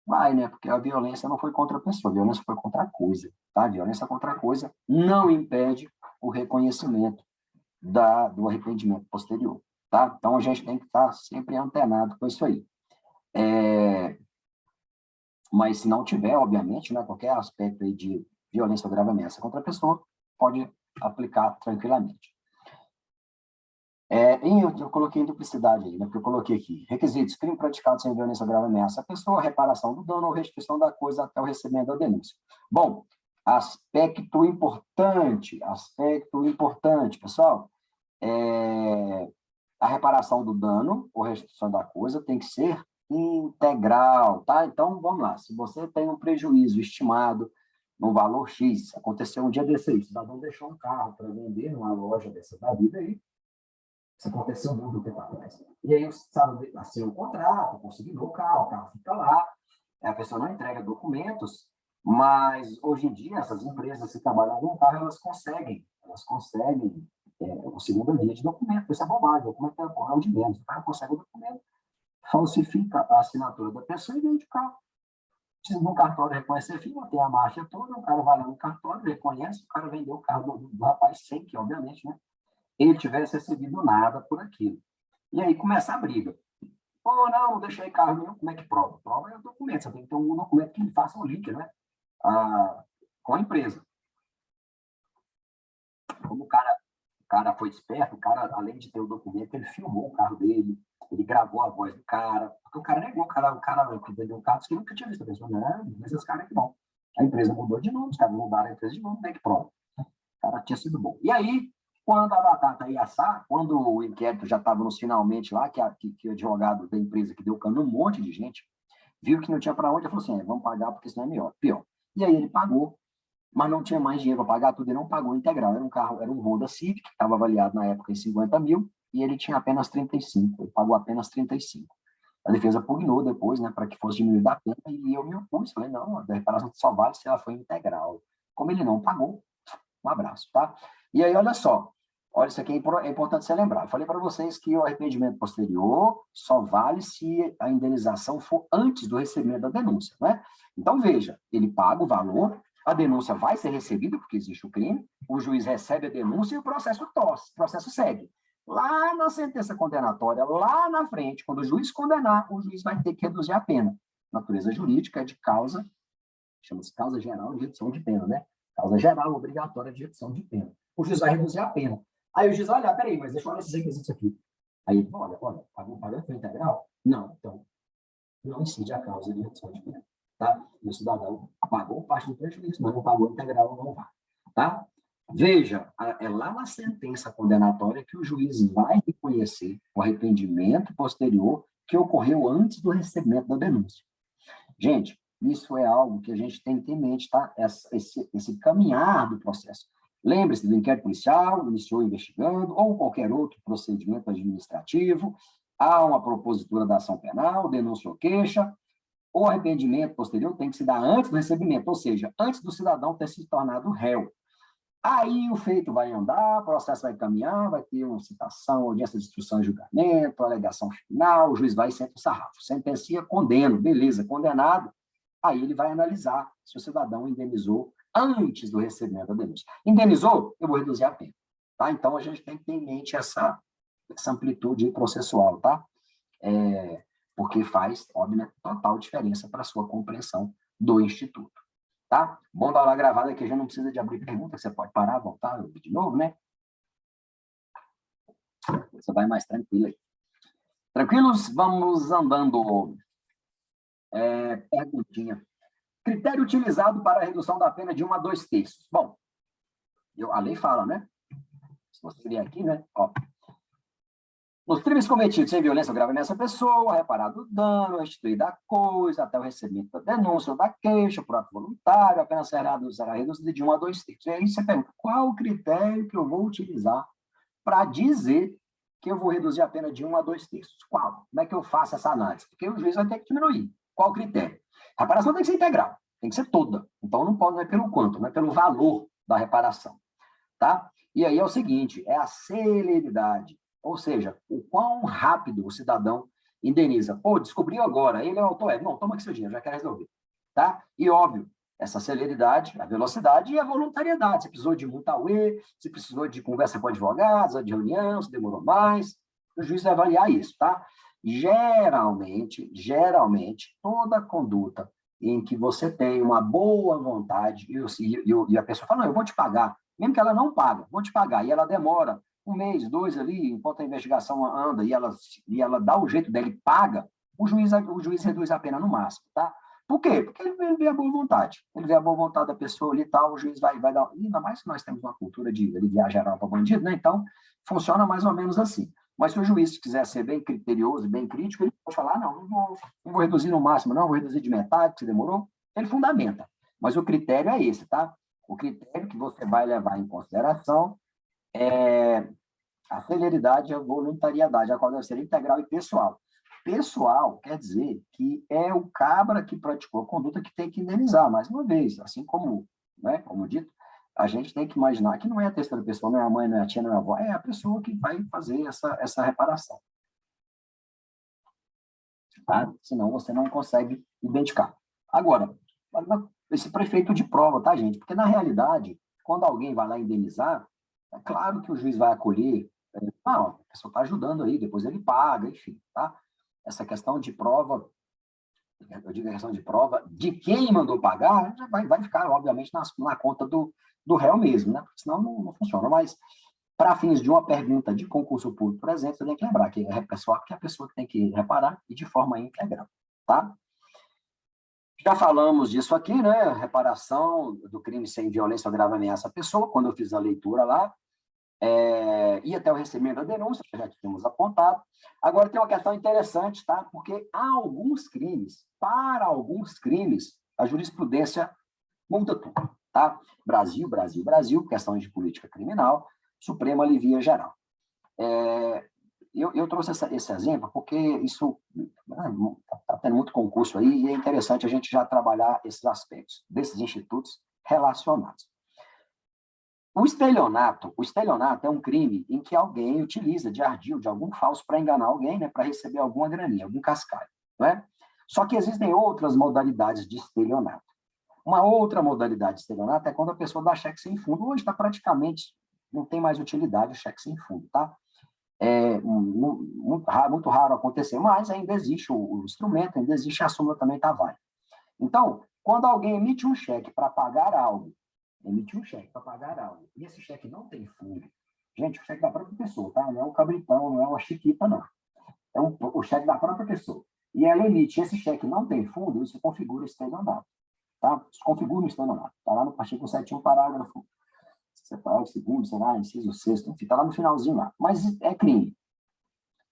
Vai, né? Porque a violência não foi contra a pessoa, a violência foi contra a coisa, tá? A violência contra a coisa não impede o reconhecimento do arrependimento posterior, tá? Então, a gente tem que estar sempre antenado com isso aí. Mas, se não tiver, obviamente, né, qualquer aspecto aí de violência ou grave ameaça contra a pessoa, pode aplicar tranquilamente. Eu coloquei em duplicidade aí, né? Porque eu coloquei aqui, requisitos, crime praticado sem violência ou grave ameaça à pessoa, reparação do dano ou restituição da coisa até o recebimento da denúncia. Bom, aspecto importante, pessoal, a reparação do dano ou restituição da coisa tem que ser integral, tá? Então, vamos lá, se você tem um prejuízo estimado no valor X, aconteceu um dia desse aí, o cidadão deixou um carro para vender numa loja dessa da vida aí, isso aconteceu muito tempo atrás. E aí, sabe, assinou o contrato, consignou o carro fica lá, a pessoa não entrega documentos, mas hoje em dia, essas empresas que trabalham com carro, elas conseguem o segunda via de documento. Isso é bobagem, o documento é o de menos. O cara consegue o documento, falsifica a assinatura da pessoa e vende o carro. Precisa de um cartório reconhecer firma, tem a marcha toda, o cara vai lá no cartório, reconhece, o cara vendeu o carro do rapaz sem que, obviamente, né, ele tivesse recebido nada por aquilo. E aí começa a briga. Pô, não deixei carro nenhum, como é que prova? Prova é o documento, você tem que ter um documento que faça um link, né, com a empresa. Como o cara foi esperto, o cara, além de ter o documento, ele filmou o carro dele, ele gravou a voz do cara, porque o cara negou, o cara que vendeu o carro disse que nunca tinha visto a pessoa, não, mas esse cara aqui não. A empresa mudou de nome, os caras mudaram a empresa de nome, como é que prova? O cara tinha sido bom. E aí, quando a batata ia assar, quando o inquérito já estava nos finalmente lá, que o advogado da empresa que deu cano um monte de gente, viu que não tinha para onde, ele falou assim, vamos pagar porque senão é melhor, pior. E aí ele pagou, mas não tinha mais dinheiro para pagar tudo e não pagou integral. Era um Honda Civic, que estava avaliado na época em 50 mil, e ele tinha apenas 35, ele pagou apenas 35. A defesa pugnou depois, né, para que fosse diminuída a pena, e eu me opus, falei, não, a reparação só vale se ela for integral. Como ele não pagou, um abraço, tá? E aí, olha só, Olha, isso aqui é importante você lembrar. Eu falei para vocês que o arrependimento posterior só vale se a indenização for antes do recebimento da denúncia, né? Então, veja, ele paga o valor, a denúncia vai ser recebida, porque existe o crime, o juiz recebe a denúncia e o processo segue. Lá na sentença condenatória, lá na frente, quando o juiz condenar, o juiz vai ter que reduzir a pena. Natureza jurídica é de causa, chama-se causa geral de redução de pena, né? Causa geral obrigatória de redução de pena. O juiz vai reduzir a pena. Aí o juiz, olha, peraí, mas deixa eu olhar esses requisitos aqui. Aí ele, olha, pagou pagamento integral? Não, então, não incide a causa de redução de pena, tá? E o cidadão pagou parte do prejuízo, mas não pagou integral, não vai, tá? Veja, é lá na sentença condenatória que o juiz vai reconhecer o arrependimento posterior que ocorreu antes do recebimento da denúncia. Gente, isso é algo que a gente tem que ter em mente, tá? Esse caminhar do processo. Lembre-se do inquérito policial, iniciou investigando, ou qualquer outro procedimento administrativo, há uma propositura da ação penal, denúncia ou queixa, o arrependimento posterior tem que se dar antes do recebimento, ou seja, antes do cidadão ter se tornado réu. Aí o feito vai andar, o processo vai caminhar, vai ter uma citação, audiência de instrução e julgamento, alegação final, o juiz vai e senta o sarrafo. Sentencia, condena, beleza, condenado. Aí ele vai analisar se o cidadão indenizou antes do recebimento da denúncia. Indenizou? Eu vou reduzir a pena. Tá? Então, a gente tem que ter em mente essa amplitude processual, tá? Porque faz, óbvio, né, total diferença para a sua compreensão do Instituto. Tá? Bom da aula gravada aqui, já não precisa de abrir pergunta, você pode parar, voltar, ouvir de novo, né? Você vai mais tranquilo aí. Tranquilos? Vamos andando. Perguntinha. Critério utilizado para a redução da pena de 1 a 2 terços. Bom, a lei fala, né? Se você vier aqui, né? Ó. Nos crimes cometidos sem violência ou grave nessa pessoa, reparado o dano, restituída a coisa, até o recebimento da denúncia ou da queixa, por ato voluntário, a pena será reduzida de 1 a 2 terços. E aí você pergunta, qual o critério que eu vou utilizar para dizer que eu vou reduzir a pena de 1 a 2 terços? Qual? Como é que eu faço essa análise? Porque o juiz vai ter que diminuir. Qual o critério? A reparação tem que ser integral, tem que ser toda. Então, não é pelo quanto, não é pelo valor da reparação. Tá? E aí é o seguinte, é a celeridade. Ou seja, o quão rápido o cidadão indeniza. Pô, descobriu agora, ele é o autor. Não, toma aqui seu dinheiro, já quer resolver. Tá? E, óbvio, essa celeridade, a velocidade e a voluntariedade. Se precisou de multa UE, se precisou de conversa com advogados, de reunião, se demorou mais, o juiz vai avaliar isso, tá? Geralmente, toda conduta em que você tem uma boa vontade e a pessoa fala, não, eu vou te pagar, mesmo que ela não paga, vou te pagar, e ela demora 1 mês, 2 ali, enquanto a investigação anda e ela dá o jeito dela e paga, o juiz reduz a pena no máximo, tá? Por quê? Porque ele vê a boa vontade. Ele vê a boa vontade da pessoa ali e tal, o juiz vai dar... Ainda mais que nós temos uma cultura de aliviar geral para bandido, né? Então, funciona mais ou menos assim. Mas se o juiz quiser ser bem criterioso, bem crítico, ele pode falar, não vou reduzir no máximo, não, vou reduzir de metade, se demorou. Ele fundamenta. Mas o critério é esse, tá? O critério que você vai levar em consideração é a celeridade e a voluntariedade, a qual deve ser integral e pessoal. Pessoal quer dizer que é o cabra que praticou a conduta que tem que indenizar, mais uma vez, assim como, né, como dito, a gente tem que imaginar que não é a terceira pessoa, não é a mãe, não é a tia, não é a avó, é a pessoa que vai fazer essa reparação. Tá? Senão você não consegue identificar. Agora, esse prefeito de prova, tá, gente? Porque, na realidade, quando alguém vai lá indenizar, é claro que o juiz vai acolher, não, a pessoa está ajudando aí, depois ele paga, enfim, tá? Essa questão de prova, eu digo a questão de prova, de quem mandou pagar, vai ficar, obviamente, na conta do réu mesmo, né? Porque senão não funciona. Mas, para fins de uma pergunta de concurso público, por exemplo, você tem que lembrar que é a pessoa que tem que reparar e de forma integral, tá? Já falamos disso aqui, né? Reparação do crime sem violência ou grave ameaça à pessoa, quando eu fiz a leitura lá, e até o recebimento da denúncia, que já tínhamos apontado. Agora, tem uma questão interessante, tá? Porque há alguns crimes, para alguns crimes, a jurisprudência muda tudo, tá? Brasil, questões de política criminal, Supremo alivia geral. Eu trouxe esse exemplo porque isso está tendo muito concurso aí e é interessante a gente já trabalhar esses aspectos desses institutos relacionados. O estelionato é um crime em que alguém utiliza de ardil, de algum falso, para enganar alguém, né, para receber alguma graninha, algum cascalho, não é? Só que existem outras modalidades de estelionato. Uma outra modalidade de estelionato é quando a pessoa dá cheque sem fundo. Hoje está praticamente, não tem mais utilidade o cheque sem fundo, tá? É muito raro acontecer, mas ainda existe o instrumento, ainda existe a súmula também está válida. Então, quando alguém emite um cheque para pagar algo, e esse cheque não tem fundo, gente, o cheque da própria pessoa, tá? Não é um cabritão, não é uma chiquita, não. É o cheque da própria pessoa. E ela emite, esse cheque não tem fundo, isso configura estelionato, tá? Isso configura o estelionato. Está lá no artigo 7º, parágrafo, separado, segundo, sei lá, inciso 6º, enfim, está lá no finalzinho lá. Mas é crime.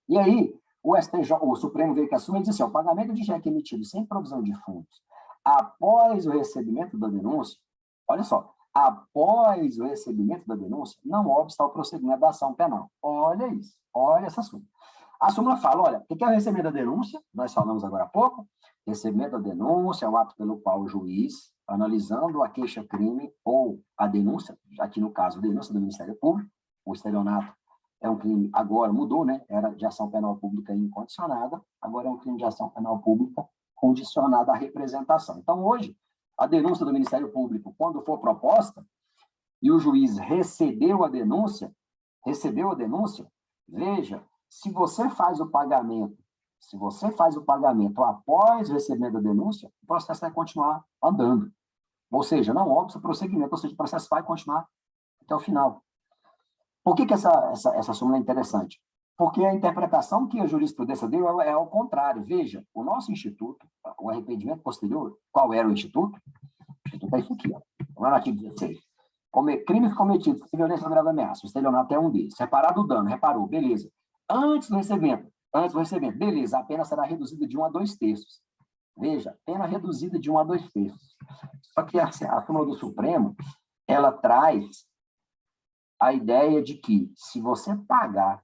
E aí, o STJ, o Supremo veio que assume e disse assim, o pagamento de cheque emitido sem provisão de fundos após o recebimento da denúncia, olha só, após o recebimento da denúncia, não obsta ao procedimento da ação penal. Olha isso, olha essa súmula. A súmula fala, olha, o que é o recebimento da denúncia? Nós falamos agora há pouco. Recebimento da denúncia é o ato pelo qual o juiz, analisando a queixa-crime ou a denúncia, aqui no caso, a denúncia do Ministério Público, o estelionato é um crime, agora mudou, né? Era de ação penal pública incondicionada, agora é um crime de ação penal pública condicionada à representação. Então, hoje, a denúncia do Ministério Público, quando for proposta, e o juiz recebeu a denúncia, veja, se você faz o pagamento após o recebimento da denúncia, o processo vai continuar andando. Ou seja, não obsta o prosseguimento, ou seja, o processo vai continuar até o final. Por que essa súmula é interessante? Porque a interpretação que a jurisprudência deu é ao contrário. Veja, o nosso instituto, o arrependimento posterior, qual era o instituto? O instituto é isso aqui, ó. No artigo 16. Crimes cometidos sem violência ou grave ameaça. O estelionato é um deles. Reparado o dano, reparou, beleza. Antes do recebimento, beleza, a pena será reduzida de 1 a 2 terços. Veja, pena reduzida de 1 a 2 terços. Só que a súmula do Supremo, ela traz a ideia de que, se você pagar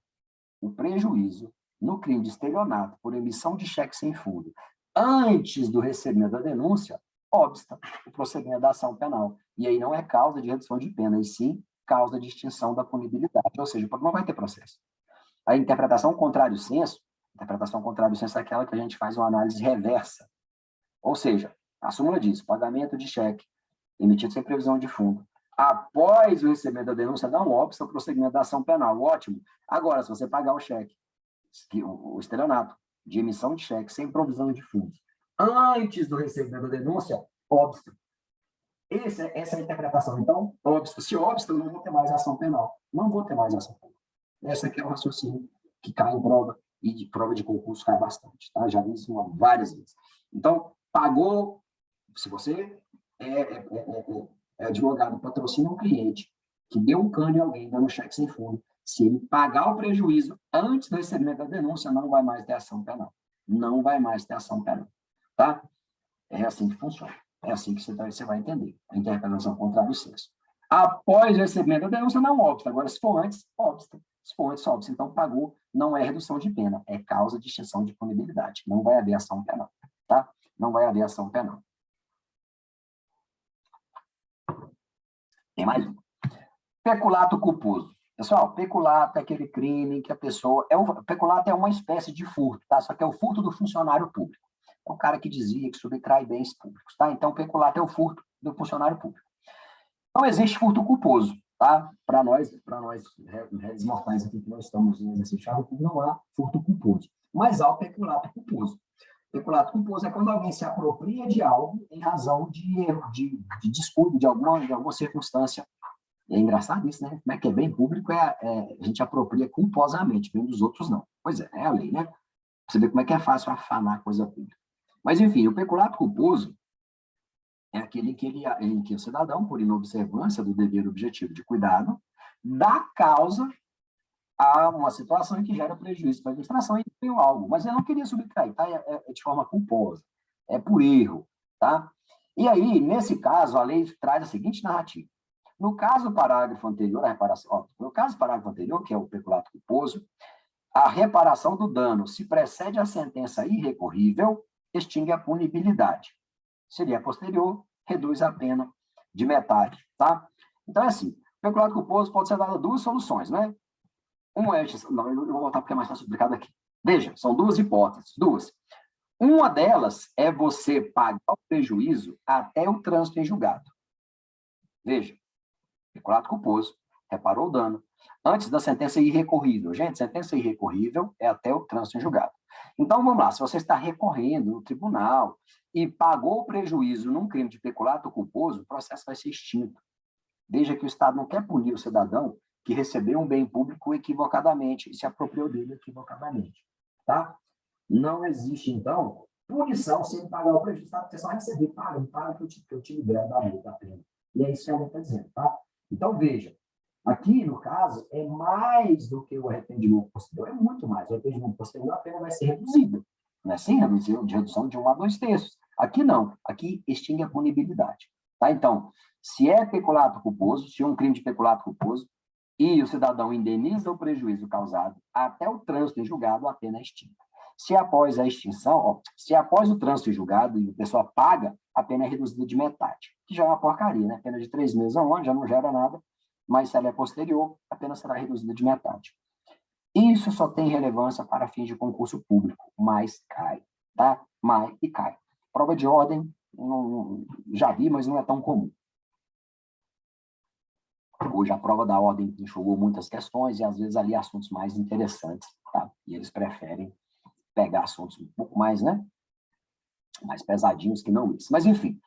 o prejuízo no crime de estelionato por emissão de cheque sem fundo antes do recebimento da denúncia, obsta o procedimento da ação penal. E aí não é causa de redução de pena, e sim causa de extinção da punibilidade, ou seja, não vai ter processo. A interpretação contrário senso é aquela que a gente faz uma análise reversa. Ou seja, a súmula diz, pagamento de cheque emitido sem previsão de fundo, após o recebimento da denúncia, não obsta o procedimento da ação penal. Ótimo. Agora, se você pagar o cheque, o estelionato, de emissão de cheque sem provisão de fundos, antes do recebimento da denúncia, obsta. Essa é a interpretação. Então, obsta. Se obsta, eu não vou ter mais ação penal. Não vou ter mais ação penal. Essa aqui é o raciocínio que cai em prova, e de prova de concurso cai bastante. Tá? Já vi isso várias vezes. Então, pagou, se você advogado patrocina um cliente que deu um cano em alguém dando cheque sem fundo, se ele pagar o prejuízo antes do recebimento da denúncia, não vai mais ter ação penal. Não vai mais ter ação penal. Tá? É assim que funciona. É assim que você vai entender. A interpretação contrário senso. Após o recebimento da denúncia, não obsta. Agora, se for antes, obsta. Se for antes, obsta. Então, pagou, não é redução de pena, é causa de extinção de punibilidade. Não vai haver ação penal. Tá? Não vai haver ação penal. Tem mais um. Peculato culposo. Pessoal, peculato é aquele crime que a pessoa... Peculato é uma espécie de furto, tá? Só que é o furto do funcionário público. É o cara que dizia que subtrai bens públicos, tá? Então, peculato é o furto do funcionário público. Não existe furto culposo, tá? Para nós réis mortais aqui que nós estamos em exercício, não há furto culposo. Mas há o peculato culposo. Peculato culposo é quando alguém se apropria de algo em razão de erro, de descuido, de alguma circunstância. E é engraçado isso, né? Como é que é bem público, a gente apropria culposamente, bem dos outros não. Pois é a lei, né? Você vê como é que é fácil afanar coisa pública. Mas, enfim, o peculato culposo é aquele em que o cidadão, por inobservância do dever objetivo de cuidado, dá causa a uma situação em que gera prejuízo para a administração e tem algo, mas eu não queria subtrair, tá? É de forma culposa, é por erro, tá? E aí, nesse caso, a lei traz a seguinte narrativa. No caso do parágrafo anterior, que é o peculato culposo, a reparação do dano, se precede a sentença irrecorrível, extingue a punibilidade. Se ele é posterior, reduz a pena de metade, tá? Então, é assim, Peculato culposo pode ser dado duas soluções, né? Uma é... Não, eu vou voltar porque é mais fácil explicado aqui. Veja, são duas hipóteses, duas. Uma delas é você pagar o prejuízo até o trânsito em julgado. Veja, peculato culposo, reparou o dano, antes da sentença irrecorrível. Gente, sentença irrecorrível é até o trânsito em julgado. Então, vamos lá, se você está recorrendo no tribunal e pagou o prejuízo num crime de peculato culposo, o processo vai ser extinto. Veja que o Estado não quer punir o cidadão que recebeu um bem público equivocadamente e se apropriou dele equivocadamente. Tá? Não existe, então, punição se ele pagar o prejuízo. Tá? Você só receber, paga que eu te libero da pena. E é isso que a lei está dizendo. Tá? Então, veja, aqui, no caso, é mais do que o arrependimento posterior, é muito mais. O arrependimento posterior, a pena vai ser reduzida. Não é assim? De redução de 1 a 2/3. Aqui não. Aqui extingue a punibilidade. Tá? Então, se é peculato culposo, se é um crime de peculato culposo, e o cidadão indeniza o prejuízo causado até o trânsito em julgado, a pena é extinta. Se após a extinção, se após o trânsito em julgado e a pessoa paga, a pena é reduzida de metade, que já é uma porcaria, né? Pena de 3 meses a 1 ano, já não gera nada, mas se ela é posterior, a pena será reduzida de metade. Isso só tem relevância para fins de concurso público, mas cai, tá? Mas e cai. Prova de ordem, já vi, mas não é tão comum. Hoje a prova da ordem enxugou muitas questões e às vezes ali assuntos mais interessantes, tá? E eles preferem pegar assuntos um pouco mais, né? Mais pesadinhos que não isso. Mas enfim,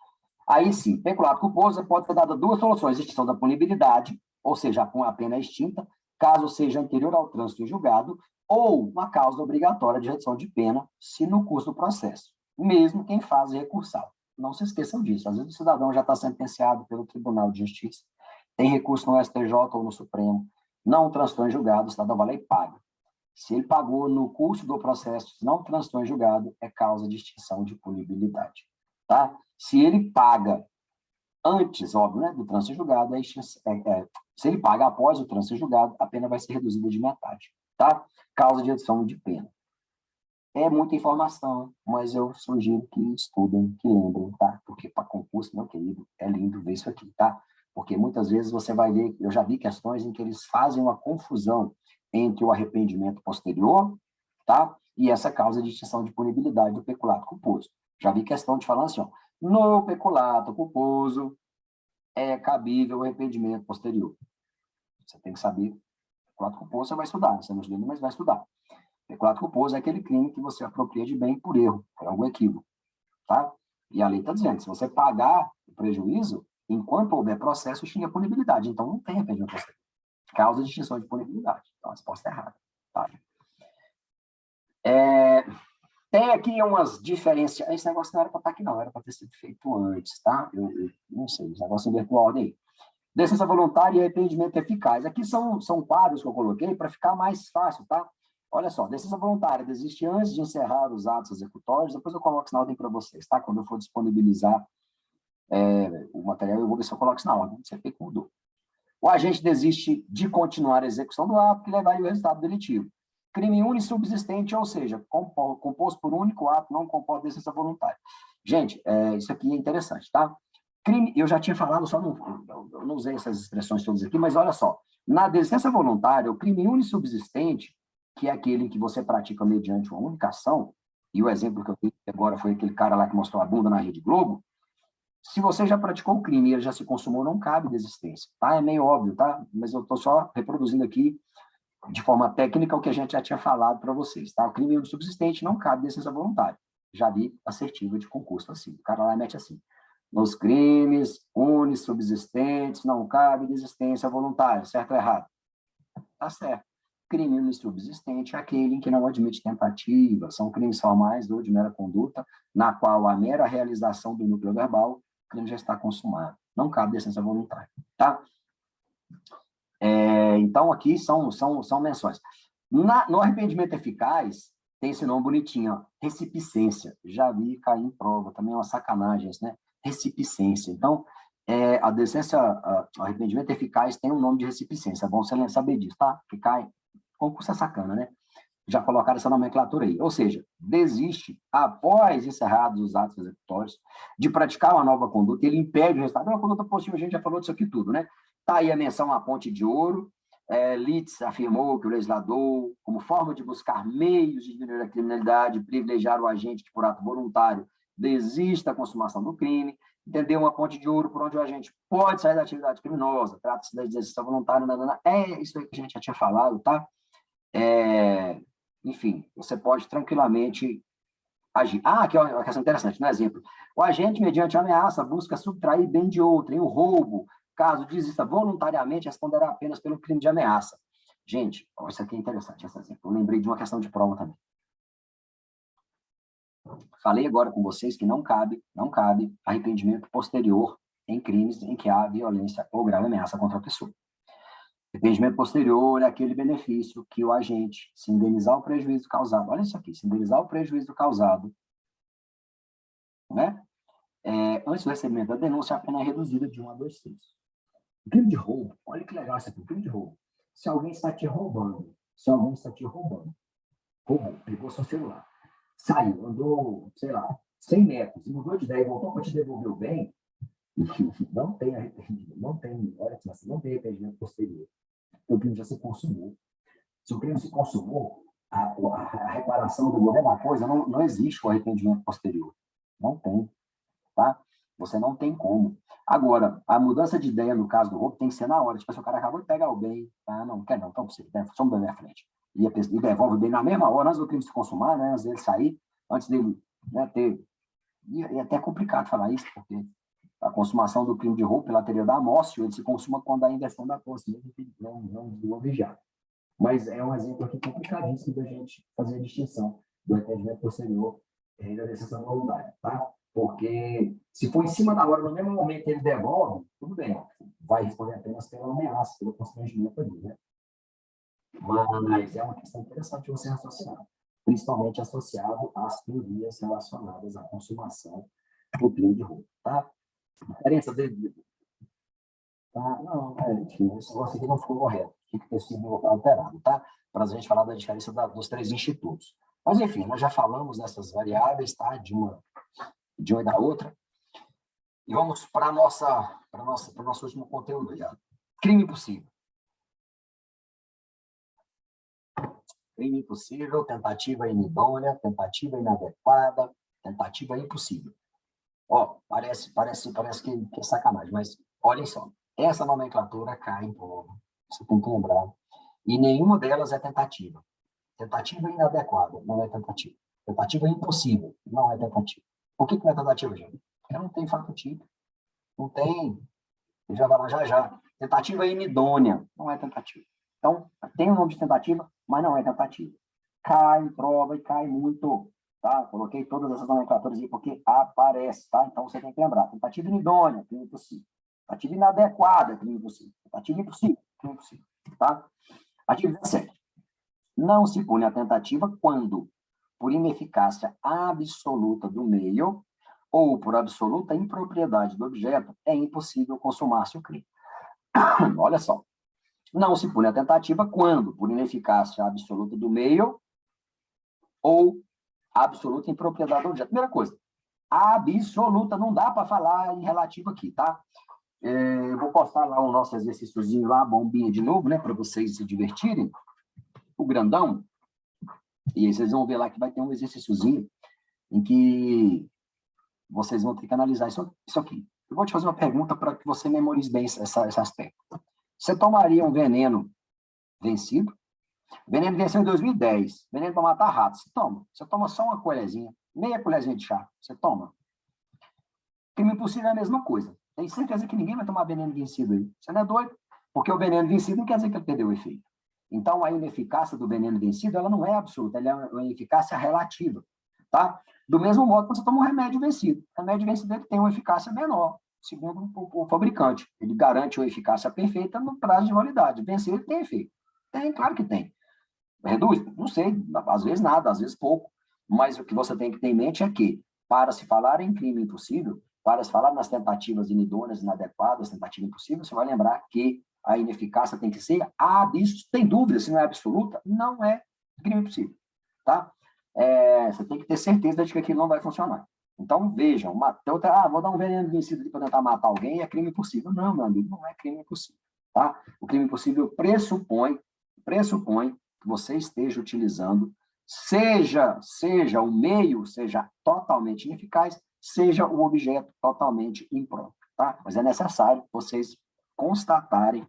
aí sim, peculato culposo pode ser dada duas soluções: extinção da punibilidade, ou seja, a pena é extinta, caso seja anterior ao trânsito em julgado, ou uma causa obrigatória de redução de pena, se no curso do processo, mesmo quem faz recursal. Não se esqueçam disso. Às vezes o cidadão já está sentenciado pelo Tribunal de Justiça, tem recurso no STJ ou no Supremo, não transitou em julgado, o cidadão vai lá e paga. Se ele pagou no curso do processo, não transitou em julgado, é causa de extinção de punibilidade. Tá? Se ele paga antes, óbvio, né, do trânsito em julgado, se ele paga após o trânsito em julgado, a pena vai ser reduzida de metade. Tá? Causa de redução de pena. É muita informação, mas eu sugiro que estudem, que lembrem, tá? Porque para concurso, meu querido, é lindo ver isso aqui, tá? Porque muitas vezes você vai ver, eu já vi questões em que eles fazem uma confusão entre o arrependimento posterior, tá? E essa causa de extinção de punibilidade do peculato culposo. Já vi questão de falar assim, ó, no peculato culposo é cabível o arrependimento posterior. Você tem que saber, peculato culposo você vai estudar, você não estuda, mas vai estudar. Peculato culposo é aquele crime que você apropria de bem por erro, por algum equívoco, tá? E a lei está dizendo, se você pagar o prejuízo, enquanto houver processo, extingue a punibilidade. Então, não tem arrependimento posterior. Causa de extinção de punibilidade. Então, a resposta é errada. Tá? Tem aqui umas diferenças. Esse negócio não era para estar aqui, não. Era para ter sido feito antes, tá? Eu não sei, esse negócio invertou a ordem aí. Licença voluntária e arrependimento eficaz. Aqui são quadros que eu coloquei para ficar mais fácil, tá? Olha só, licença voluntária desiste antes de encerrar os atos executórios, depois eu coloco isso na ordem para vocês, tá? Quando eu for disponibilizar o material, eu vou ver se eu coloco isso na ordem, você vê que mudou. O agente desiste de continuar a execução do ato, que levaria o resultado delitivo. Crime unissubsistente, ou seja, composto por um único ato, não composto de licença voluntária. Gente, isso aqui é interessante, tá? Crime, eu já tinha falado, eu não usei essas expressões todas aqui, mas olha só, na licença voluntária, o crime unissubsistente, que é aquele que você pratica mediante uma única ação, e o exemplo que eu dei agora foi aquele cara lá que mostrou a bunda na Rede Globo, se você já praticou o crime e ele já se consumou, não cabe desistência, tá? É meio óbvio, tá? Mas eu estou só reproduzindo aqui de forma técnica o que a gente já tinha falado para vocês, tá? O crime unissubsistente não cabe licença voluntária. Já vi assertiva de concurso assim. O cara lá mete assim: nos crimes unissubsistentes não cabe desistência voluntária, certo ou errado? Tá certo. Crime unissubsistente é aquele em que não admite tentativa, são crimes formais ou de mera conduta, na qual a mera realização do núcleo verbal, o crime já está consumado. Não cabe licença voluntária, tá? Então, aqui são menções. No arrependimento eficaz, tem esse nome bonitinho, ó, recipicência. Já vi cair em prova, também é uma sacanagem, né? Recipicência. Então, a decência, o arrependimento eficaz tem um nome de recipicência. É bom você saber disso, tá? Que cai. Concurso é sacana, né? Já colocaram essa nomenclatura aí. Ou seja, desiste, após encerrados os atos executórios, de praticar uma nova conduta, ele impede o resultado. É uma conduta positiva, a gente já falou disso aqui tudo, né? Está aí a menção à Ponte de Ouro. Litz afirmou que o legislador, como forma de buscar meios de diminuir a criminalidade, privilegiar o agente que, por ato voluntário, desista da consumação do crime, entendeu? Uma ponte de ouro por onde o agente pode sair da atividade criminosa, trata-se da desistência voluntária, isso aí que a gente já tinha falado, tá? Enfim, você pode tranquilamente agir. Aqui é uma questão interessante, um exemplo. O agente, mediante ameaça, busca subtrair bem de outrem, o roubo, caso desista voluntariamente, responderá apenas pelo crime de ameaça. Gente, isso aqui é interessante, esse exemplo. Eu lembrei de uma questão de prova também. Falei agora com vocês que não cabe arrependimento posterior em crimes em que há violência ou grave ameaça contra a pessoa. Arrependimento posterior é aquele benefício que o agente, se indenizar o prejuízo causado, olha isso aqui, se indenizar o prejuízo causado, né? Antes do recebimento da denúncia, a pena é reduzida de 1 a 2 terços. Crime de roubo, olha que legal isso aqui, crime de roubo. Se alguém está te roubando, roubou, pegou seu celular, saiu, andou, sei lá, 100 metros, mudou de ideia e voltou para te devolver o bem, não tem arrependimento, olha que assim, não tem arrependimento posterior. O crime já se consumou. Se o crime se consumou, a reparação do governo, a coisa, não existe o arrependimento posterior. Não tem, tá? Você não tem como. Agora, a mudança de ideia no caso do roubo tem que ser na hora. Tipo, se o cara acabou de pegar o bem, não quer não, então você, somos da minha frente. E devolve o bem na mesma hora, antes do crime se consumar, né, antes dele sair, antes dele, né, ter... E é até complicado falar isso, porque a consumação do crime de roubo, pela teoria da amócio, ele se consuma quando há inversão da posse, não desenvolve já. Mas é um exemplo aqui complicadíssimo da gente fazer a distinção do arrependimento posterior e da decisão voluntária, tá? Porque se for em cima da hora, no mesmo momento que ele devolve, tudo bem, vai responder apenas pela ameaça, pelo constrangimento ali, né? Mas é uma questão interessante de você raciocinar, principalmente associado às teorias relacionadas à consumação do crime de roubo, tá? A diferença dele... Tá? Não, enfim, esse negócio aqui não ficou correto, tinha que ter sido alterado, tá? Para a gente falar da diferença dos 3 institutos. Mas, enfim, nós já falamos dessas variáveis, tá? De uma e da outra. E vamos para o nosso último conteúdo já. Crime impossível. Crime impossível, tentativa inidônea, tentativa inadequada, tentativa impossível. Parece que é sacanagem, mas olhem só. Essa nomenclatura cai em prova. Você tem que lembrar. E nenhuma delas é tentativa. Tentativa inadequada não é tentativa. Tentativa impossível não é tentativa. Por que não é tentativa, gente? Porque não tem fato típico. Não tem. Já vai lá já. Tentativa inidônea não é tentativa. Então, tem o nome de tentativa, mas não é tentativa. Cai em prova e cai muito. Tá? Coloquei todas essas nomenclaturas aí porque aparece, tá? Então, você tem que lembrar. Tentativa inidônea, crime impossível. Tentativa inadequada, crime impossível. Tentativa impossível, crime impossível. Tá? Artigo 17. Não se pune a tentativa quando, por ineficácia absoluta do meio ou por absoluta impropriedade do objeto, é impossível consumar-se o crime. Olha só. Não se pune a tentativa quando, por ineficácia absoluta do meio ou absoluta impropriedade do objeto. Primeira coisa, absoluta, não dá para falar em relativo aqui, tá? Eu vou postar lá o nosso exercíciozinho lá, a bombinha de novo, né, para vocês se divertirem, o grandão, e aí vocês vão ver lá que vai ter um exercíciozinho em que vocês vão ter que analisar isso aqui. Eu vou te fazer uma pergunta para que você memorize bem esse aspecto. Você tomaria um veneno vencido? Veneno venceu em 2010. Veneno para matar ratos. Você toma. Você toma só uma colherzinha, meia colherzinha de chá. Você toma. Crime impossível é a mesma coisa. Tem certeza que ninguém vai tomar veneno vencido aí. Você não é doido? Porque o veneno vencido não quer dizer que ele perdeu o efeito. Então, a ineficácia do veneno vencido, ela não é absoluta, ela é uma ineficácia relativa. Tá? Do mesmo modo que você toma um remédio vencido. O remédio vencido ele tem uma eficácia menor, segundo o fabricante. Ele garante uma eficácia perfeita no prazo de validade. Vencer, ele tem efeito. Tem, claro que tem. Reduz? Não sei, às vezes nada, às vezes pouco. Mas o que você tem que ter em mente é que, para se falar em crime impossível, para se falar nas tentativas inidôneas, inadequadas, tentativa impossível, você vai lembrar que a ineficácia tem que ser absoluta. Tem dúvida se não é absoluta? Não é crime impossível. Tá? Você tem que ter certeza de que aquilo não vai funcionar. Então, vejam, vou dar um veneno vencido para tentar matar alguém, é crime impossível. Não, meu amigo, não é crime impossível. tá? O crime impossível pressupõe que você esteja utilizando, seja o meio, seja totalmente ineficaz, seja o objeto totalmente impróprio, tá? Mas é necessário vocês constatarem,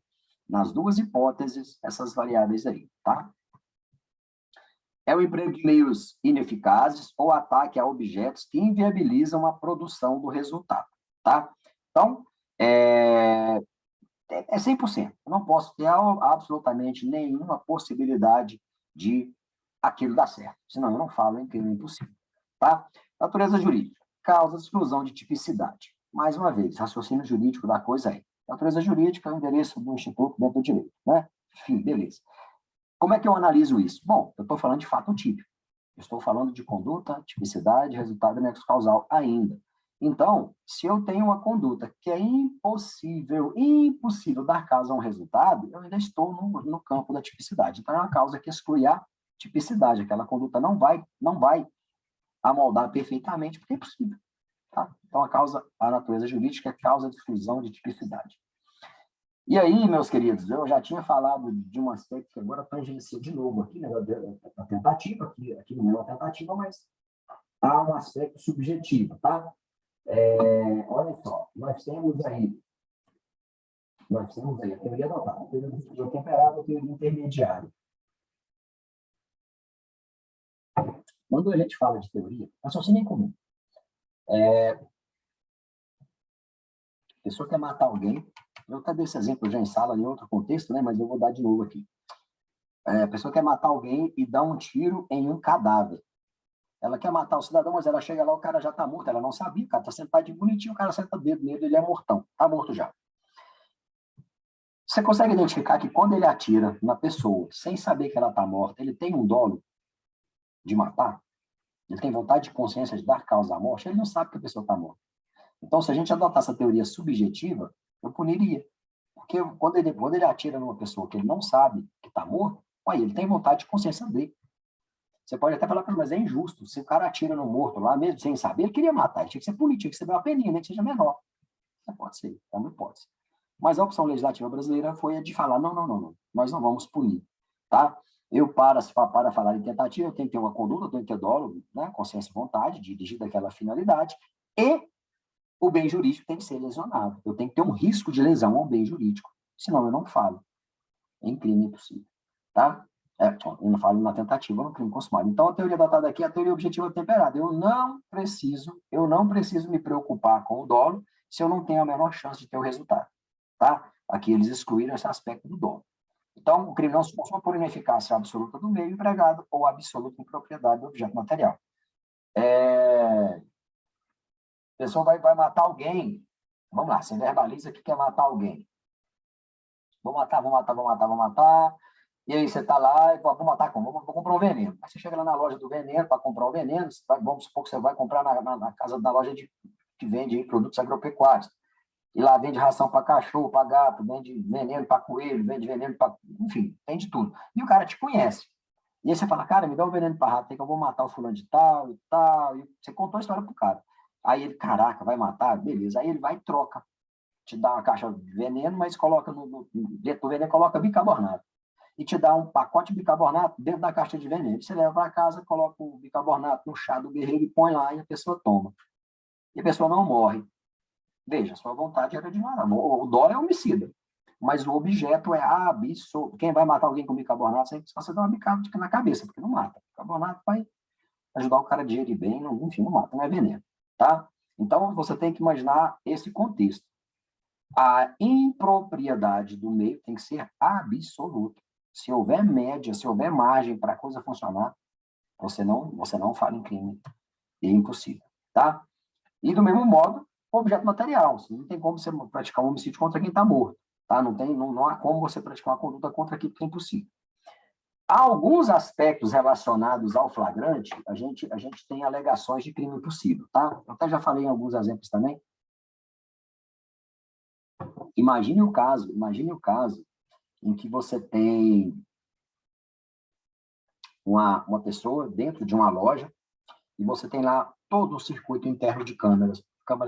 nas duas hipóteses, essas variáveis aí, tá? É o emprego de meios ineficazes ou ataque a objetos que inviabilizam a produção do resultado, tá? Então, é 100%. Eu não posso ter absolutamente nenhuma possibilidade de aquilo dar certo, senão eu não falo em crime impossível, tá? Natureza jurídica, causa de exclusão de tipicidade. Mais uma vez, raciocínio jurídico da coisa aí. Natureza jurídica é o endereço do Instituto dentro do direito, né? Enfim, beleza. Como é que eu analiso isso? Bom, eu estou falando de fato típico. Eu estou falando de conduta, tipicidade, resultado e nexo causal ainda. Então, se eu tenho uma conduta que é impossível dar causa a um resultado, eu ainda estou no campo da tipicidade. Então, é uma causa que exclui a tipicidade. Aquela conduta não vai amoldar perfeitamente, porque é impossível. Tá? Então, a natureza jurídica é causa de exclusão de tipicidade. E aí, meus queridos, eu já tinha falado de um aspecto que agora tangencia de novo aqui, né, a tentativa, aqui não é uma tentativa, mas há um aspecto subjetivo, tá? Olha só, nós temos aí a teoria adotada, a teoria do difusor temperado, a teoria intermediária. Quando a gente fala de teoria, raciocínio em comum. A pessoa quer matar alguém, eu até dei esse exemplo já em sala, em outro contexto, né, mas eu vou dar de novo aqui. A pessoa quer matar alguém e dá um tiro em um cadáver. Ela quer matar o cidadão, mas ela chega lá, o cara já está morto, ela não sabia, o cara está sentado de bonitinho, o cara senta o dedo nele, ele é mortão, está morto já. Você consegue identificar que quando ele atira na pessoa, sem saber que ela está morta, ele tem um dolo de matar? Ele tem vontade de consciência de dar causa à morte? Ele não sabe que a pessoa está morta. Então, se a gente adotar essa teoria subjetiva, eu puniria. Porque quando ele atira numa pessoa que ele não sabe que está morto, aí ele tem vontade de consciência dele. Você pode até falar, mas é injusto. Se o cara atira no morto lá, mesmo sem saber, ele queria matar. Ele tinha que ser punido, tinha que ser uma peninha, nem que seja menor. Pode ser, é uma hipótese. Mas a opção legislativa brasileira foi a de falar, não, nós não vamos punir, tá? Para falar em tentativa, eu tenho que ter uma conduta, eu tenho que ter dolo, né, consciência e vontade, dirigir daquela finalidade, e o bem jurídico tem que ser lesionado. Eu tenho que ter um risco de lesão ao bem jurídico, senão eu não falo em crime impossível, tá? Eu não falo na tentativa, no crime consumado. Então, a teoria adotada aqui é a teoria objetiva temperada. Eu não preciso me preocupar com o dolo se eu não tenho a menor chance de ter o resultado, tá? Aqui eles excluíram esse aspecto do dolo. Então, o crime não se consuma por ineficácia absoluta do meio empregado ou absoluta impropriedade do objeto material. A pessoa vai matar alguém. Vamos lá, você verbaliza que quer matar alguém. Vou matar. E aí você está lá, vou matar como? Vou comprar um veneno. Aí você chega lá na loja do veneno para comprar o veneno, vamos supor que você vai comprar na casa da loja que vende aí produtos agropecuários. E lá vende ração para cachorro, para gato, vende veneno para coelho, vende veneno para... Enfim, vende tudo. E o cara te conhece. E aí você fala, cara, me dá o veneno para rato, que eu vou matar o fulano de tal e tal. E você contou a história pro cara. Aí ele, caraca, vai matar? Beleza. Aí ele vai e troca. Te dá uma caixa de veneno, mas coloca dentro do veneno, coloca bicarbonato. E te dá um pacote de bicarbonato dentro da caixa de veneno. Você leva para casa, coloca o bicarbonato no chá do guerreiro e põe lá e a pessoa toma. E a pessoa não morre. Veja, sua vontade era de matar. O dolo é homicida. Mas o objeto é absoluto. Quem vai matar alguém com bicarbonato, você dá uma bicada na cabeça, porque não mata. O bicarbonato vai ajudar o cara a digerir bem, enfim, não mata, não é veneno. Tá? Então, você tem que imaginar esse contexto. A impropriedade do meio tem que ser absoluta. Se houver média, se houver margem para a coisa funcionar, você não fala em crime. É impossível. Tá? E, do mesmo modo, o objeto material. Não tem como você praticar um homicídio contra quem está morto. Tá? Não há como você praticar uma conduta contra aquilo que é impossível. Há alguns aspectos relacionados ao flagrante, a gente tem alegações de crime impossível. Tá? Eu até já falei em alguns exemplos também. Imagine o caso em que você tem uma pessoa dentro de uma loja e você tem lá todo o circuito interno de câmeras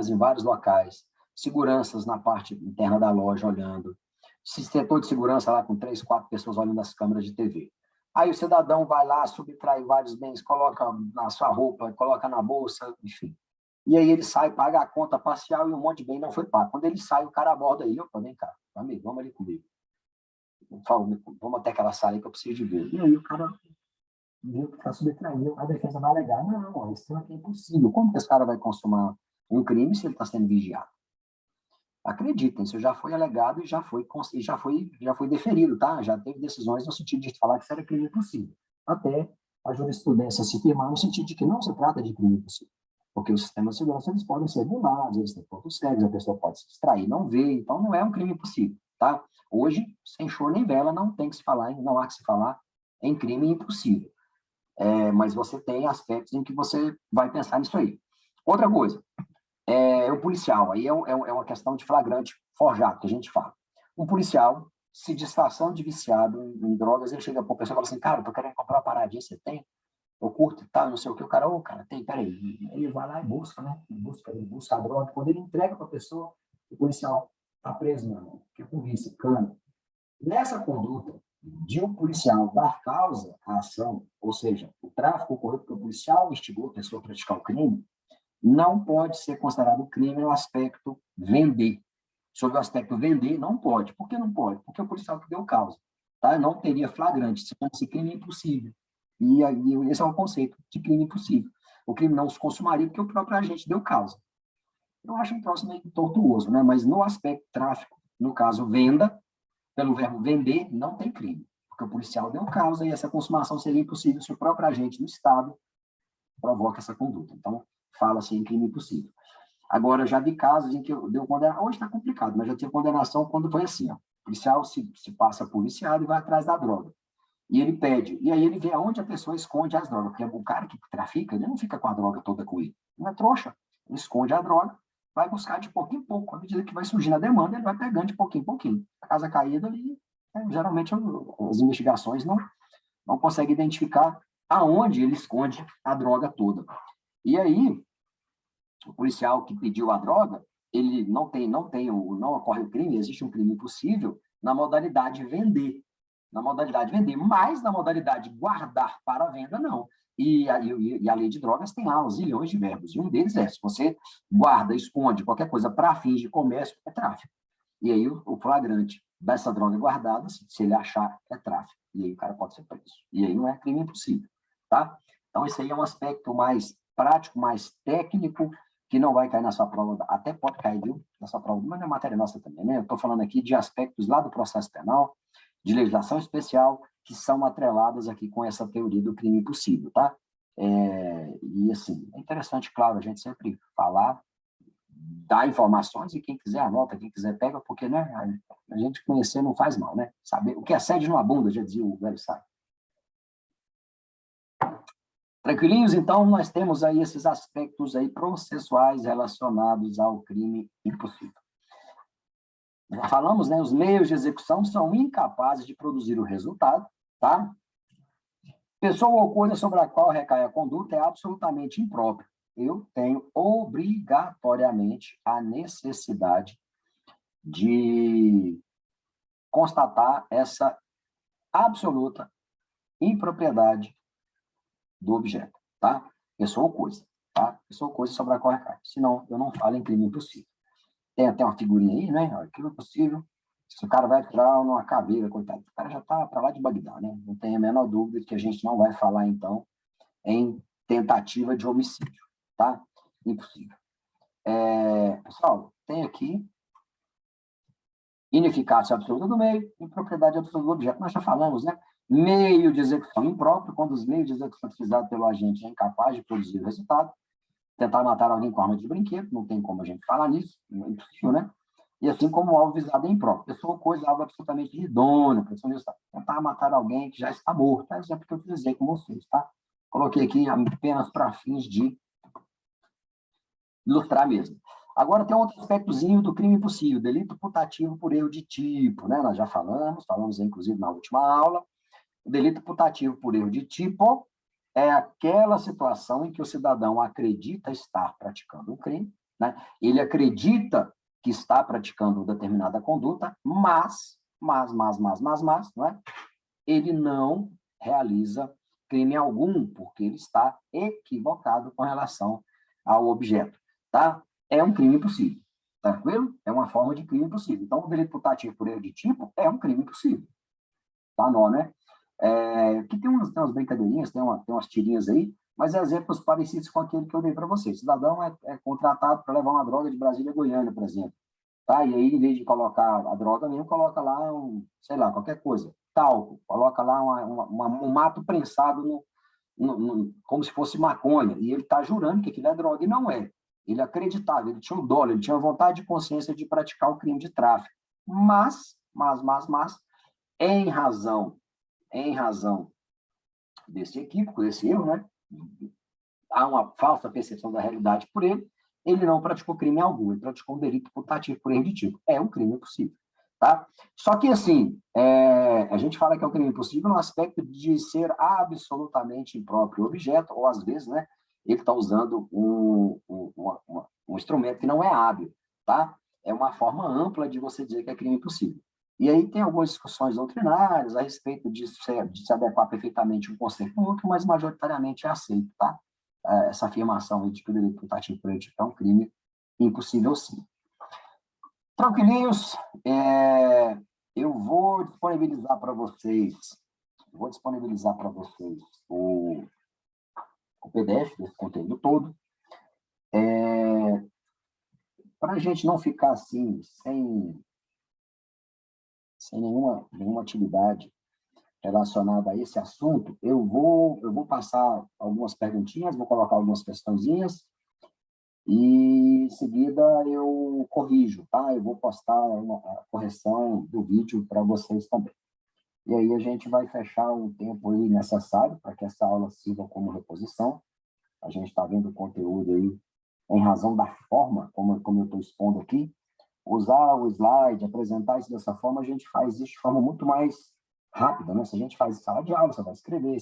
em vários locais, seguranças na parte interna da loja olhando, esse setor de segurança lá com 3, 4 pessoas olhando as câmeras de TV. Aí o cidadão vai lá, subtrai vários bens, coloca na sua roupa, coloca na bolsa, enfim. E aí ele sai, paga a conta parcial e um monte de bem não foi pago. Quando ele sai, o cara aborda ele, opa, vem cá, amigo, vamos ali comigo. Vamos até aquela sala aí que eu preciso de ver. E aí o cara viu que está subtraindo, a defesa vai alegar, não, isso aqui é impossível. Como que esse cara vai consumar um crime se ele está sendo vigiado? Acreditem, isso já foi alegado e já foi deferido, tá? Já teve decisões no sentido de falar que isso era crime impossível. Até a jurisprudência se firmar no sentido de que não se trata de crime impossível. Porque os sistemas de segurança eles podem ser burlados, eles têm pontos cegos, a pessoa pode se distrair, não vê, então não é um crime impossível, tá? Hoje, sem choro nem vela, não tem que se falar, não há que se falar em crime impossível. Mas você tem aspectos em que você vai pensar nisso aí. Outra coisa, o policial, aí é uma questão de flagrante forjado, que a gente fala. Um policial, se disfarçando de viciado em drogas, ele chega para a pessoa e fala assim, cara, eu tô querendo comprar uma paradinha, você tem? Eu curto e tal, não sei o que, o cara, cara, tem, peraí. Ele vai lá e busca, né? Ele busca a droga. Quando ele entrega para a pessoa, o policial tá preso, meu irmão, porque com vício, cana. Nessa conduta de um policial dar causa à ação, ou seja, o tráfico ocorreu porque o policial instigou a pessoa a praticar o crime, não pode ser considerado crime no aspecto vender. Sobre o aspecto vender, não pode. Por que não pode? Porque o policial que deu causa. Tá? Não teria flagrante, se fosse crime impossível. E aí, esse é o conceito de crime impossível. O crime não se consumaria porque o próprio agente deu causa. Eu acho um troço meio tortuoso, né? Mas no aspecto tráfico, no caso venda, pelo verbo vender, não tem crime. Porque o policial deu causa e essa consumação seria impossível se o próprio agente do Estado provoca essa conduta. Então, fala-se em crime impossível. Agora, já vi casos em que deu condenação, hoje está complicado, mas já tive condenação quando foi assim, ó, o policial se passa por viciado e vai atrás da droga. E ele pede, e aí ele vê aonde a pessoa esconde as drogas, porque o cara que trafica, ele não fica com a droga toda com ele, não é trouxa, ele esconde a droga, vai buscar de pouquinho em pouco, à medida que vai surgindo a demanda, ele vai pegando de pouquinho em pouquinho. A casa caída ali, geralmente as investigações não conseguem identificar aonde ele esconde a droga toda. E aí, o policial que pediu a droga, ele não ocorre o crime, existe um crime possível na modalidade vender. Na modalidade vender, mas na modalidade guardar para venda, não. E a lei de drogas tem lá os zilhões de verbos, e um deles é, se você guarda, esconde qualquer coisa para fins de comércio, é tráfico. E aí o flagrante dessa droga guardada, se ele achar, é tráfico. E aí o cara pode ser preso. E aí não é crime impossível, tá? Então, esse aí é um aspecto mais prático, mais técnico, que não vai cair na sua prova, até pode cair, viu, na sua prova, mas não é matéria nossa também, né? Eu estou falando aqui de aspectos lá do processo penal, de legislação especial, que são atreladas aqui com essa teoria do crime impossível, tá? E, assim, é interessante, claro, a gente sempre falar, dar informações, e quem quiser anota, quem quiser pega, porque, né, a gente conhecer não faz mal, né? Saber o que é sede numa bunda, já dizia o velho sábio. Tranquilinhos? Então, nós temos aí esses aspectos aí processuais relacionados ao crime impossível. Já falamos, né? Os meios de execução são incapazes de produzir o resultado, tá? Pessoa ou coisa sobre a qual recai a conduta é absolutamente imprópria. Eu tenho obrigatoriamente a necessidade de constatar essa absoluta impropriedade do objeto, tá? Pessoa ou coisa, tá? Pessoa ou coisa sobre a qual recai. Senão, eu não falo em crime impossível. Tem até uma figurinha aí, né? Crime impossível. Se o cara vai atirar numa caveira, coitado, o cara já está para lá de Bagdá, né? Não tem a menor dúvida de que a gente não vai falar, então, em tentativa de homicídio, tá? Impossível. Pessoal, tem aqui ineficácia absoluta do meio e propriedade absoluta do objeto. Nós já falamos, né? Meio de execução impróprio, quando os meios de execução utilizados pelo agente é incapaz de produzir o resultado. Tentar matar alguém com arma de brinquedo, não tem como a gente falar nisso, é impossível, né? E assim como o alvo visado é impróprio. Pessoa ou coisa, algo absolutamente idôneo, tentar matar alguém que já está morto. É o exemplo que eu utilizei com vocês, tá? Coloquei aqui apenas para fins de ilustrar mesmo. Agora tem outro aspectozinho do crime impossível, delito putativo por erro de tipo, né? Nós já falamos inclusive na última aula. O delito putativo por erro de tipo é aquela situação em que o cidadão acredita estar praticando um crime, né? Ele acredita que está praticando determinada conduta, mas mas, não é? Ele não realiza crime algum, porque ele está equivocado com relação ao objeto, tá? É um crime possível, tranquilo? É uma forma de crime possível. Então, o delito putativo por erro de tipo é um crime possível, tá? Não, né? Que tem umas brincadeirinhas, tem umas tirinhas aí, mas exemplos parecidos com aquele que eu dei para vocês. O cidadão é contratado para levar uma droga de Brasília a Goiânia, por exemplo. Tá? E aí, em vez de colocar a droga mesmo, coloca lá, sei lá, qualquer coisa. Talco, coloca lá um mato prensado como se fosse maconha. E ele está jurando que aquilo é droga, e não é. Ele acreditava, ele tinha o dolo, ele tinha vontade de consciência de praticar o crime de tráfico. Mas, em razão desse equívoco, desse erro, né? Há uma falsa percepção da realidade por ele, ele não praticou crime algum, ele praticou um delito putativo por erro de tipo. É um crime possível, tá? Só que, assim, a gente fala que é um crime possível no aspecto de ser absolutamente impróprio o objeto, ou, às vezes, né, ele está usando um instrumento que não é hábil, tá? É uma forma ampla de você dizer que é crime possível. E aí tem algumas discussões doutrinárias a respeito de se adequar perfeitamente um conceito ao outro, mas majoritariamente é aceito, tá? Essa afirmação de que o delito putativo por erro de tipo é um crime impossível, sim. Tranquilinhos, eu vou disponibilizar para vocês, o PDF desse conteúdo todo, para a gente não ficar assim, sem nenhuma atividade relacionada a esse assunto, eu vou passar algumas perguntinhas, vou colocar algumas questõezinhas, e em seguida eu corrijo, tá? Eu vou postar a correção do vídeo para vocês também. E aí a gente vai fechar um tempo aí necessário para que essa aula sirva como reposição. A gente está vendo o conteúdo aí em razão da forma, como eu estou expondo aqui. Usar o slide, apresentar isso dessa forma, a gente faz isso de forma muito mais rápida, né? Se a gente faz sala de aula, você vai escrever,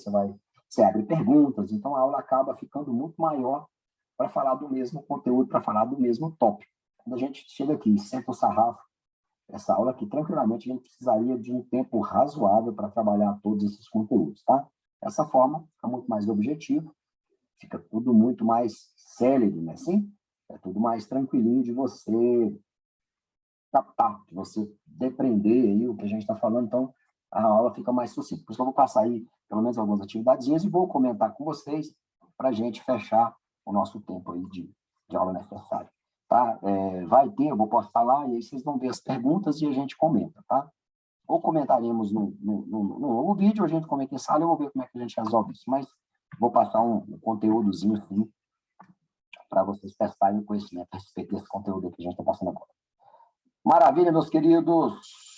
você abre perguntas, então a aula acaba ficando muito maior para falar do mesmo conteúdo, para falar do mesmo tópico. Quando a gente chega aqui, senta o sarrafo, essa aula aqui, tranquilamente, a gente precisaria de um tempo razoável para trabalhar todos esses conteúdos, tá? Dessa forma, fica muito mais objetivo, fica tudo muito mais célebre, né? Assim, é tudo mais tranquilinho de você captar, de você depreender aí o que a gente está falando, então a aula fica mais sucinta. Por isso que eu vou passar aí, pelo menos, algumas atividadezinhas e vou comentar com vocês para a gente fechar o nosso tempo aí de aula necessária. Tá? Vai ter, eu vou postar lá, e aí vocês vão ver as perguntas e a gente comenta, tá? Ou comentaremos no vídeo, a gente comenta em sala, eu vou ver como é que a gente resolve isso, mas vou passar um conteúdozinho, sim, para vocês testarem o conhecimento a respeito desse conteúdo que a gente está passando agora. Maravilha, meus queridos!